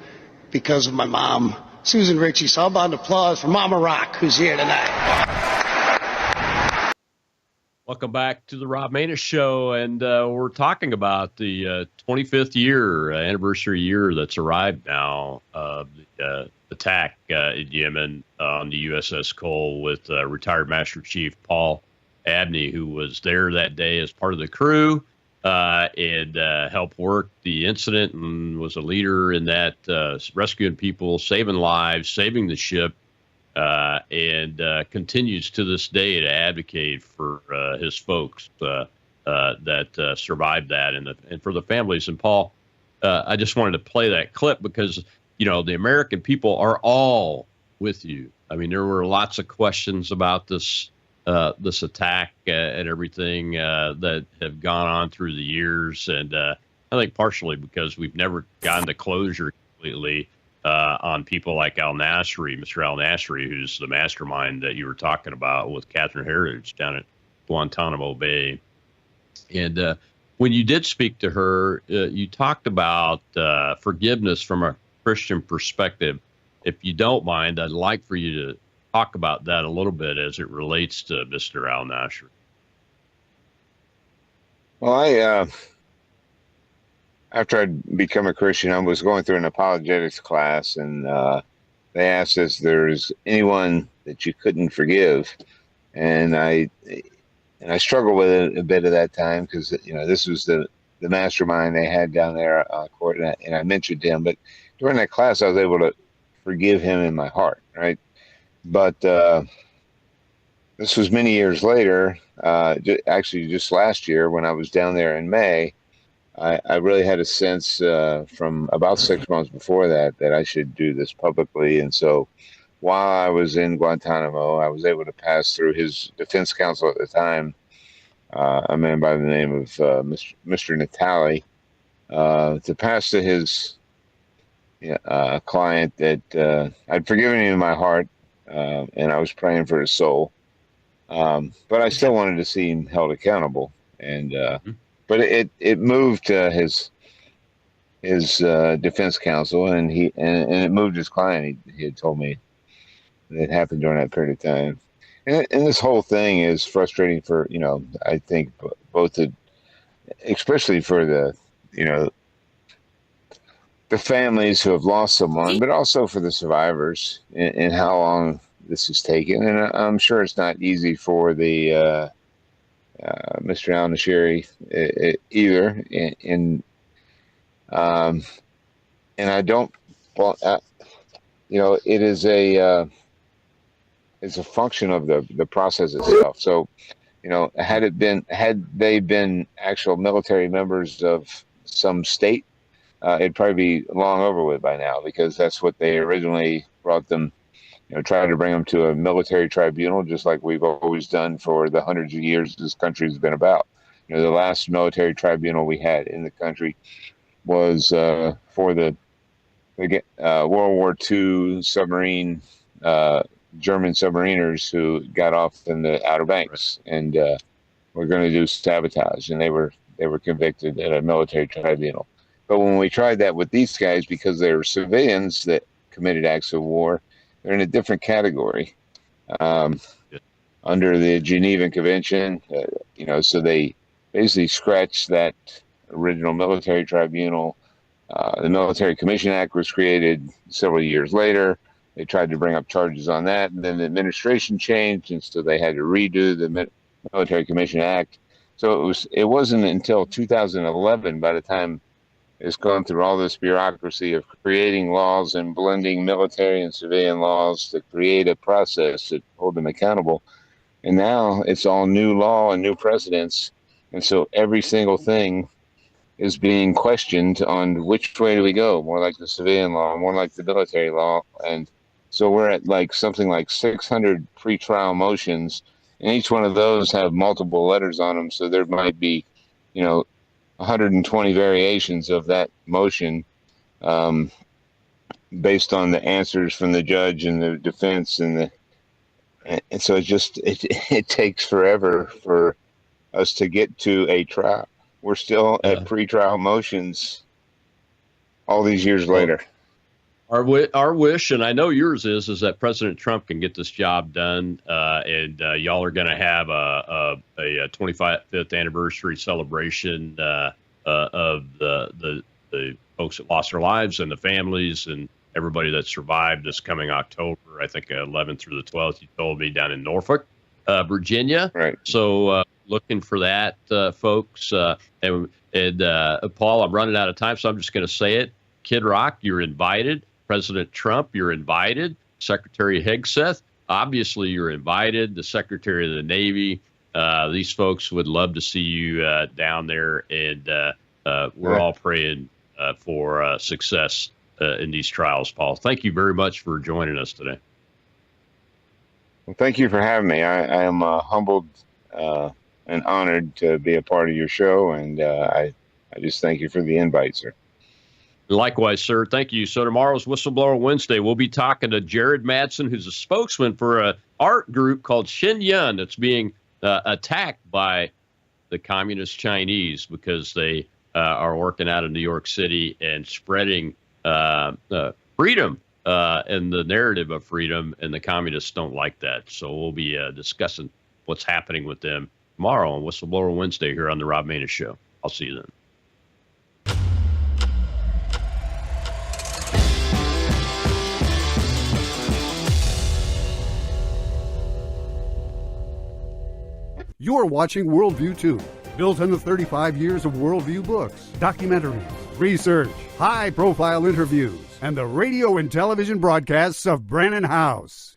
Speaker 7: because of my mom, Susan Ritchie. So how about an applause for Mama Rock, who's here tonight.
Speaker 5: Welcome back to the Rob Maness Show, and we're talking about the 25th year, anniversary year that's arrived now of the attack in Yemen on the USS Cole with retired Master Chief Paul Abney, who was there that day as part of the crew and helped work the incident and was a leader in that, rescuing people, saving lives, saving the ship. And continues to this day to advocate for his folks that survived that and for the families. And Paul, I just wanted to play that clip because, the American people are all with you. I mean, there were lots of questions about this attack and everything that have gone on through the years. And I think partially because we've never gotten to closure completely on people like Mr. Al Nasri, who's the mastermind that you were talking about with Catherine Heritage down at Guantanamo Bay. And when you did speak to her, you talked about forgiveness from a Christian perspective. If you don't mind, I'd like for you to talk about that a little bit as it relates to Mr. Al Nasri.
Speaker 6: Well, after I'd become a Christian, I was going through an apologetics class, and they asked us, "There's anyone that you couldn't forgive?" And I struggled with it a bit at that time because this was the mastermind they had down there court, and I mentioned him. But during that class, I was able to forgive him in my heart, right? But this was many years later. Actually, just last year when I was down there in May. I really had a sense from about 6 months before that I should do this publicly. And so while I was in Guantanamo, I was able to pass through his defense counsel at the time, a man by the name of Mr. Natali, to pass to his client that I'd forgiven him in my heart, and I was praying for his soul. But I still wanted to see him held accountable. And but it moved his defense counsel, and it moved his client. He had told me it happened during that period of time, and this whole thing is frustrating for I think both especially for the families who have lost someone, but also for the survivors and how long this has taken. And I'm sure it's not easy for the Mr. Al Nasri either, and I don't. Well, it is it's a function of the process itself. So, had they been actual military members of some state, it'd probably be long over with by now because that's what they originally brought them, try to bring them to a military tribunal, just like we've always done for the hundreds of years this country's been about. The last military tribunal we had in the country was for the World War II submarine, German submariners who got off in the Outer Banks and were going to do sabotage, and they were convicted at a military tribunal. But when we tried that with these guys, because they were civilians that committed acts of war, they're in a different category under the Geneva Convention. So they basically scratched that original military tribunal. The Military Commission Act was created several years later. They tried to bring up charges on that, and then the administration changed, and so they had to redo the Military Commission Act. So it wasn't until 2011, by the time it's gone through all this bureaucracy of creating laws and blending military and civilian laws to create a process that hold them accountable. And now it's all new law and new precedents. And so every single thing is being questioned on which way do we go, more like the civilian law, more like the military law. And so we're at something like 600 pretrial motions, and each one of those have multiple letters on them. So there might be, 120 variations of that motion based on the answers from the judge and the defense. And so it takes forever for us to get to a trial. We're still at pretrial motions all these years later.
Speaker 5: Our wish, and I know yours is that President Trump can get this job done, and y'all are going to have a 25th anniversary celebration of the folks that lost their lives and the families and everybody that survived this coming October. I think 11th through the 12th. You told me down in Norfolk, Virginia.
Speaker 6: Right.
Speaker 5: So looking for that, folks. And Paul, I'm running out of time, so I'm just going to say it. Kid Rock, you're invited. President Trump, you're invited. Secretary Hegseth, obviously you're invited. The Secretary of the Navy, these folks would love to see you down there, and we're all praying for success in these trials. Paul, thank you very much for joining us today.
Speaker 6: Well, thank you for having me. I am humbled and honored to be a part of your show, and I just thank you for the invite, sir.
Speaker 5: Likewise, sir. Thank you. So tomorrow's Whistleblower Wednesday. We'll be talking to Jared Madsen, who's a spokesman for an art group called Xin Yun that's being attacked by the communist Chinese because they are working out of New York City and spreading freedom and the narrative of freedom, and the communists don't like that. So we'll be discussing what's happening with them tomorrow on Whistleblower Wednesday here on the Rob Maness Show. I'll see you then.
Speaker 2: You are watching Worldview 2, built on the 35 years of Worldview books, documentaries, research, high-profile interviews, and the radio and television broadcasts of Brannon House.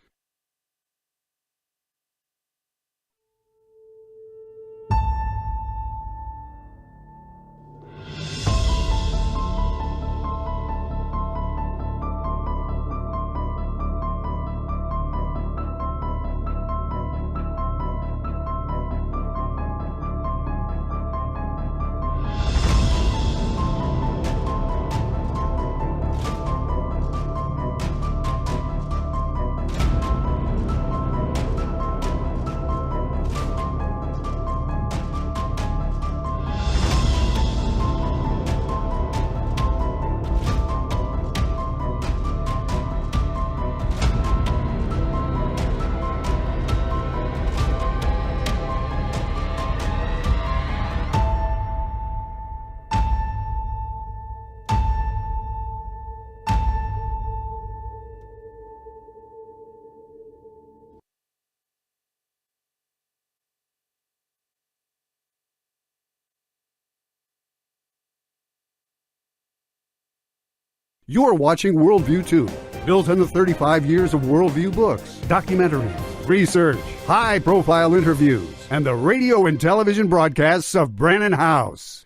Speaker 2: You are watching Worldview 2, built on the 35 years of Worldview books, documentaries, research, high-profile interviews, and the radio and television broadcasts of Brannon House.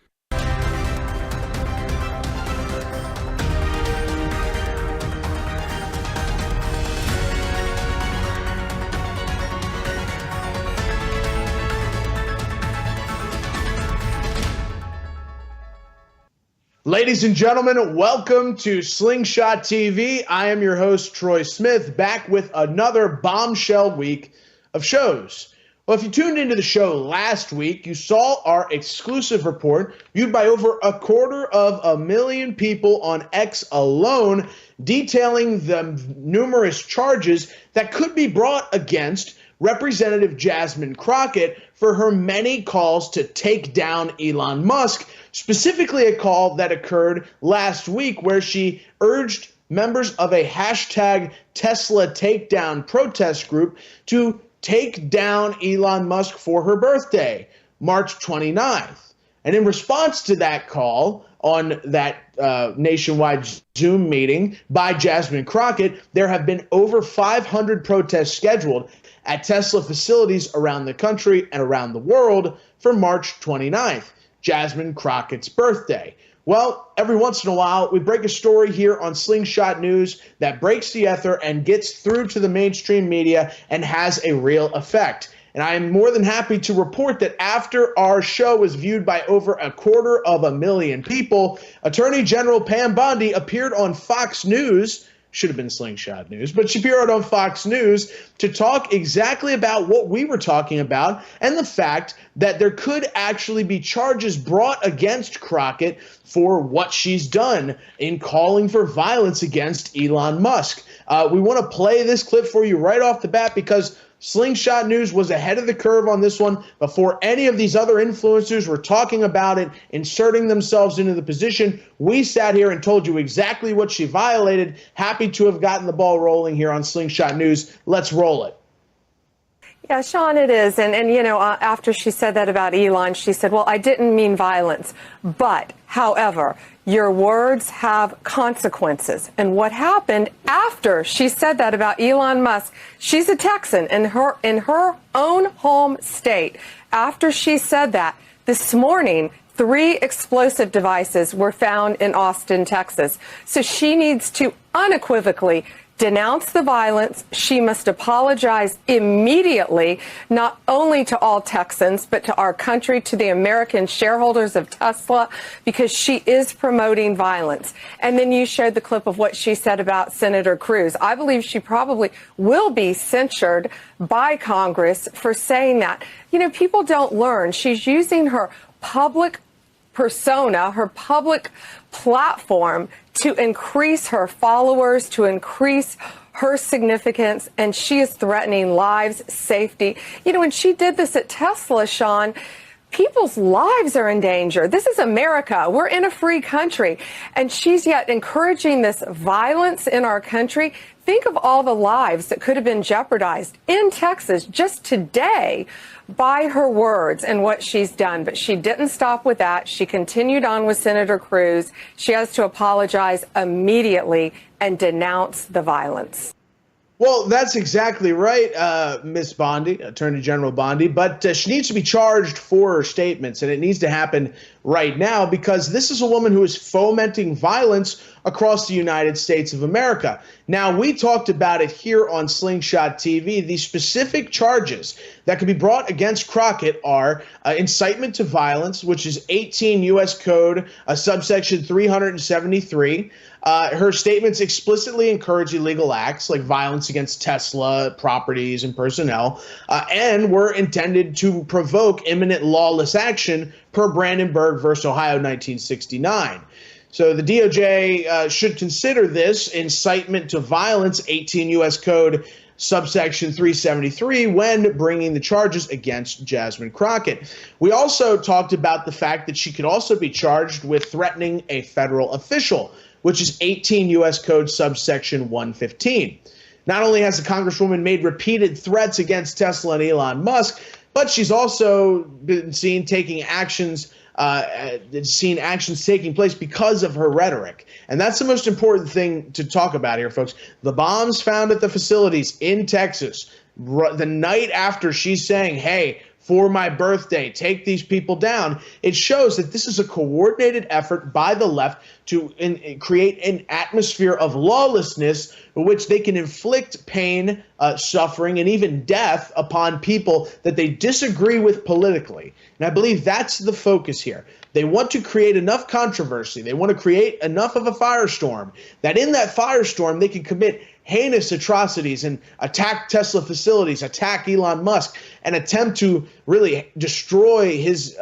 Speaker 13: Ladies and gentlemen, welcome to Slingshot TV. I am your host, Troy Smith, back with another bombshell week of shows. Well, if you tuned into the show last week, you saw our exclusive report viewed by over 250,000 people on X alone, detailing the numerous charges that could be brought against Representative Jasmine Crockett for her many calls to take down Elon Musk, specifically a call that occurred last week where she urged members of a hashtag Tesla takedown protest group to take down Elon Musk for her birthday, March 29th. And in response to that call on that nationwide Zoom meeting by Jasmine Crockett, there have been over 500 protests scheduled at Tesla facilities around the country and around the world for March 29th, Jasmine Crockett's birthday. Well, every once in a while, we break a story here on Slingshot News that breaks the ether and gets through to the mainstream media and has a real effect. And I am more than happy to report that after our show was viewed by over 250,000 people, Attorney General Pam Bondi appeared on Fox News. Should have been Slingshot News, but she appeared on Fox News to talk exactly about what we were talking about and the fact that there could actually be charges brought against Crockett for what she's done in calling for violence against Elon Musk. We want to play this clip for you right off the bat because Slingshot News was ahead of the curve on this one before any of these other influencers were talking about it, inserting themselves into the position. We sat here and told you exactly what she violated. Happy to have gotten the ball rolling here on Slingshot News. Let's roll it.
Speaker 14: Yeah, Sean, it is. And you know, after she said that about Elon, she said, well, I didn't mean violence. But, however, your words have consequences. And what happened after she said that about Elon Musk, she's a Texan in her own home state. After she said that, this morning, 3 explosive devices were found in Austin, Texas. So she needs to unequivocally denounce the violence. She must apologize immediately, not only to all Texans, but to our country, to the American shareholders of Tesla, because she is promoting violence. And then you showed the clip of what she said about Senator Cruz. I believe she probably will be censured by Congress for saying that. You know, people don't learn. She's using her public persona, her public platform to increase her followers, to increase her significance, and she is threatening lives, safety. You know, when she did this at Tesla, Sean, people's lives are in danger. This is America. We're in a free country, and she's yet encouraging this violence in our country. Think of all the lives that could have been jeopardized in Texas just today by her words and what she's done. But she didn't stop with that. She continued on with Senator Cruz. She has to apologize immediately and denounce the violence.
Speaker 13: Well, that's exactly right, Miss Bondi, Attorney General Bondi, but she needs to be charged for her statements, and it needs to happen right now because this is a woman who is fomenting violence across the United States of America. Now, we talked about it here on Slingshot TV. The specific charges that could be brought against Crockett are incitement to violence, which is 18 U.S. Code, subsection 373. Her statements explicitly encourage illegal acts like violence against Tesla properties and personnel, and were intended to provoke imminent lawless action per Brandenburg versus Ohio 1969. So the DOJ should consider this incitement to violence, 18 U.S. Code, subsection 373, when bringing the charges against Jasmine Crockett. We also talked about the fact that she could also be charged with threatening a federal official, which is 18 U.S. Code subsection 115. Not only has the Congresswoman made repeated threats against Tesla and Elon Musk, but she's also been seen taking actions taking place because of her rhetoric. And that's the most important thing to talk about here, folks. The bombs found at the facilities in Texas, the night after she's saying, hey, for my birthday, take these people down. It shows that this is a coordinated effort by the left to create an atmosphere of lawlessness in which they can inflict pain, suffering, and even death upon people that they disagree with politically. And I believe that's the focus here. They want to create enough controversy. They want to create enough of a firestorm that in that firestorm they can commit heinous atrocities and attack Tesla facilities, attack Elon Musk, and attempt to really destroy his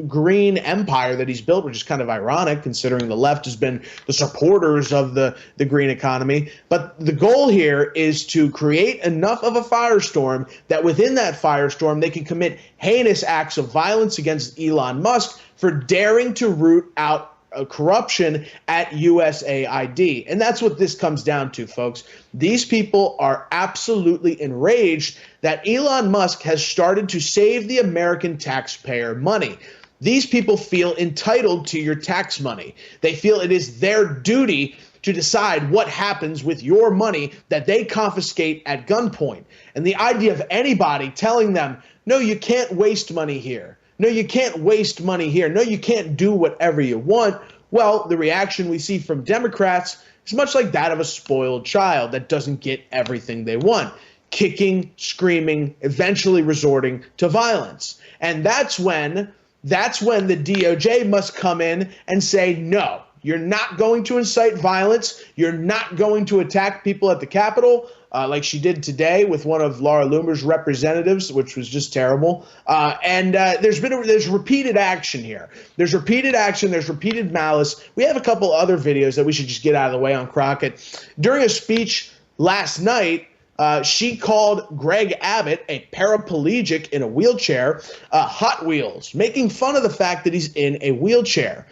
Speaker 13: green empire that he's built, which is kind of ironic considering the left has been the supporters of the green economy. But the goal here is to create enough of a firestorm that within that firestorm they can commit heinous acts of violence against Elon Musk for daring to root out corruption at USAID. And that's what this comes down to, folks. These people are absolutely enraged that Elon Musk has started to save the American taxpayer money. These people feel entitled to your tax money. They feel it is their duty to decide what happens with your money that they confiscate at gunpoint. And the idea of anybody telling them, no, you can't waste money here. No, you can't waste money here. No, you can't do whatever you want. Well, the reaction we see from Democrats is much like that of a spoiled child that doesn't get everything they want. Kicking, screaming, eventually resorting to violence. And that's when the DOJ must come in and say, no, you're not going to incite violence. You're not going to attack people at the Capitol. Like she did today with one of Laura Loomer's representatives, which was just terrible. There's repeated action here. There's repeated action. There's repeated malice. We have a couple other videos that we should just get out of the way on Crockett. During a speech last night, she called Greg Abbott, a paraplegic in a wheelchair, Hot Wheels, making fun of the fact that he's in a wheelchair.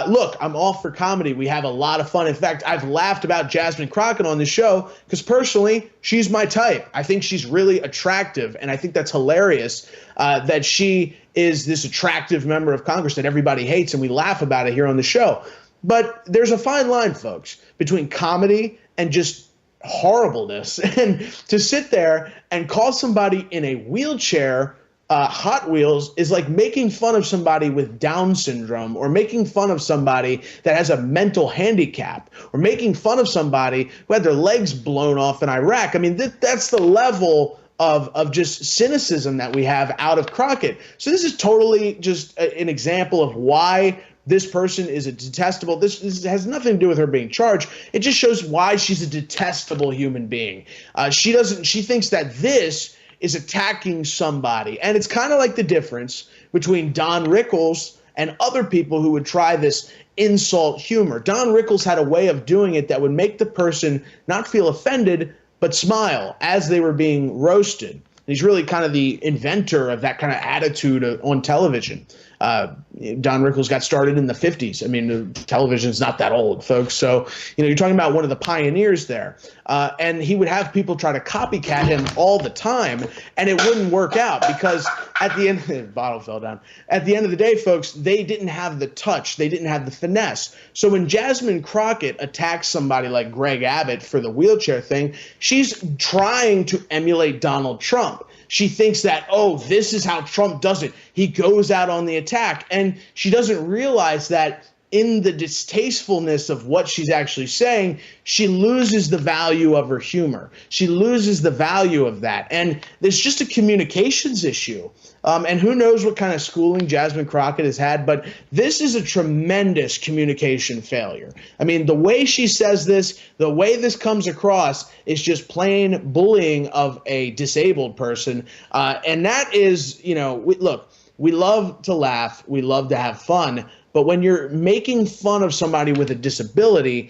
Speaker 13: Look, I'm all for comedy. We have a lot of fun. In fact, I've laughed about Jasmine Crockett on the show because personally, she's my type. I think she's really attractive, and I think that's hilarious that she is this attractive member of Congress that everybody hates, and we laugh about it here on the show. But there's a fine line, folks, between comedy and just horribleness. And to sit there and call somebody in a wheelchair Hot Wheels is like making fun of somebody with Down syndrome, or making fun of somebody that has a mental handicap, or making fun of somebody who had their legs blown off in Iraq. I mean, that's the level of just cynicism that we have out of Crockett. So this is totally just an example of why this person is a detestable. This has nothing to do with her being charged. It just shows why she's a detestable human being. She thinks that this is attacking somebody. And it's kind of like the difference between Don Rickles and other people who would try this insult humor. Don Rickles had a way of doing it that would make the person not feel offended, but smile as they were being roasted. He's really kind of the inventor of that kind of attitude on television. Don Rickles got started in the 50s. I mean, television is not that old, folks. So, you're talking about one of the pioneers there. And he would have people try to copycat him all the time, and it wouldn't work out because at the end, the bottle fell down. At the end of the day, folks, they didn't have the touch. They didn't have the finesse. So when Jasmine Crockett attacks somebody like Greg Abbott for the wheelchair thing, she's trying to emulate Donald Trump. She thinks that, oh, this is how Trump does it. He goes out on the attack. And she doesn't realize that in the distastefulness of what she's actually saying, she loses the value of her humor. She loses the value of that. And there's just a communications issue. And who knows what kind of schooling Jasmine Crockett has had, but this is a tremendous communication failure. I mean, the way she says this, the way this comes across is just plain bullying of a disabled person. And that is, look, we love to laugh. We love to have fun. But when you're making fun of somebody with a disability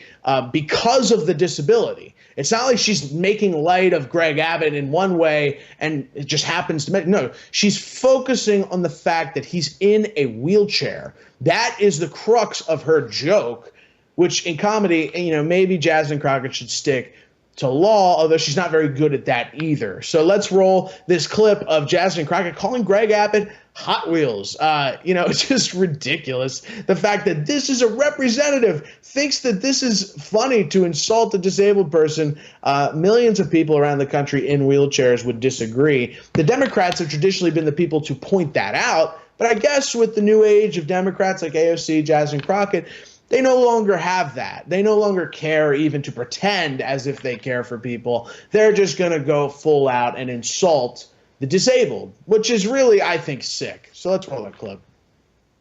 Speaker 13: because of the disability, it's not like she's making light of Greg Abbott in one way and it just happens to make, no, she's focusing on the fact that he's in a wheelchair. That is the crux of her joke, which in comedy, maybe Jasmine Crockett should stick to law, although she's not very good at that either. So let's roll this clip of Jasmine Crockett calling Greg Abbott Hot Wheels. It's just ridiculous. The fact that this is a representative thinks that this is funny to insult a disabled person. Millions of people around the country in wheelchairs would disagree. The Democrats have traditionally been the people to point that out, but I guess with the new age of Democrats like AOC, Jasmine Crockett, they no longer have that. They no longer care even to pretend as if they care for people. They're just going to go full out and insult the disabled, which is really, I think, sick. So let's roll that clip.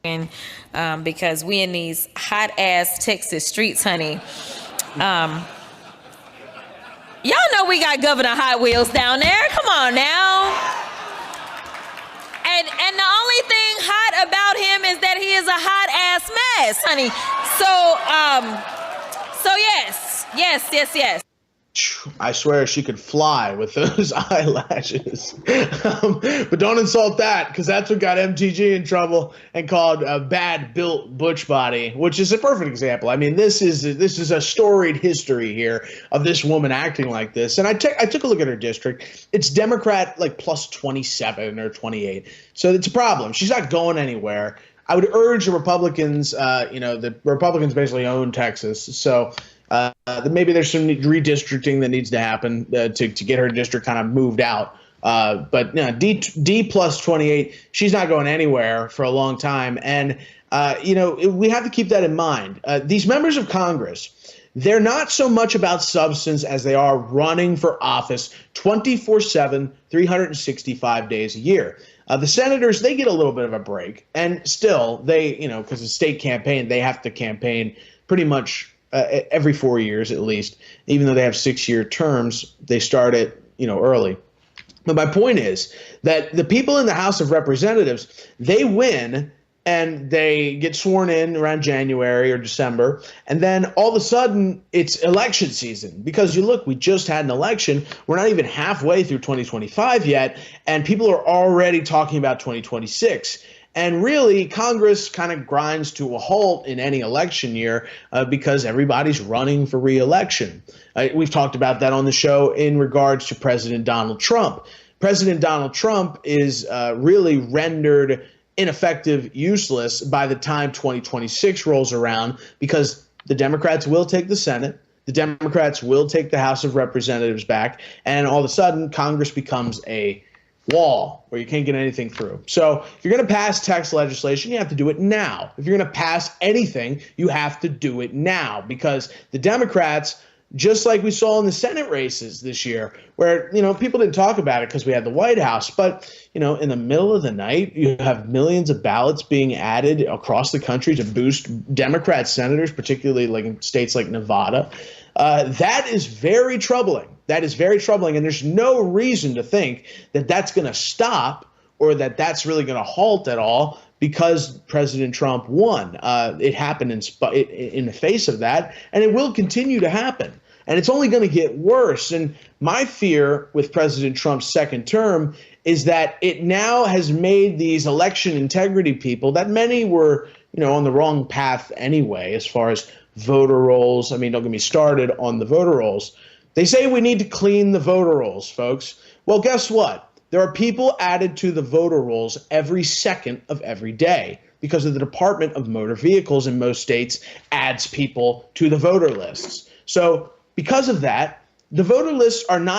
Speaker 15: because we in these hot ass Texas streets, honey. Y'all know we got Governor Hot Wheels down there. Come on now. And the only thing hot about him is that he is a hot ass mess, honey. So yes.
Speaker 13: I swear she could fly with those eyelashes. But don't insult that, because that's what got MTG in trouble and called a bad built butch body, which is a perfect example. I mean, this is a storied history here of this woman acting like this. And I took a look at her district. It's Democrat like plus 27 or 28. So it's a problem. She's not going anywhere. I would urge the Republicans, the Republicans basically own Texas. So maybe there's some redistricting that needs to happen to get her district kind of moved out. But D plus 28, she's not going anywhere for a long time. And, we have to keep that in mind. These members of Congress, they're not so much about substance as they are running for office 24/7, 365 days a year. The senators, they get a little bit of a break. And still, they, because the state campaign, they have to campaign pretty much every 4 years at least. Even though they have 6-year terms, they start it, early. But my point is that the people in the House of Representatives, they win and they get sworn in around January or December. And then all of a sudden it's election season, because we just had an election. We're not even halfway through 2025 yet. And people are already talking about 2026. And really, Congress kind of grinds to a halt in any election year because everybody's running for re-election. We've talked about that on the show in regards to President Donald Trump. President Donald Trump is really rendered ineffective, useless by the time 2026 rolls around, because the Democrats will take the Senate. The Democrats will take the House of Representatives back. And all of a sudden, Congress becomes a wall where you can't get anything through. So if you're going to pass tax legislation, you have to do it now. If you're going to pass anything, you have to do it now, because the Democrats, just like we saw in the Senate races this year, where, people didn't talk about it because we had the White House, but, in the middle of the night, you have millions of ballots being added across the country to boost Democrat senators, particularly like in states like Nevada. That is very troubling. That is very troubling. And there's no reason to think that that's going to stop, or that that's really going to halt at all, because President Trump won. It happened in the face of that, and it will continue to happen. And it's only going to get worse. And my fear with President Trump's second term is that it now has made these election integrity people, that many were, on the wrong path anyway, as far as voter rolls. I mean, don't get me started on the voter rolls. They say we need to clean the voter rolls, folks. Well, guess what? There are people added to the voter rolls every second of every day, because of the Department of Motor Vehicles in most states adds people to the voter lists. So because of that, the voter lists are not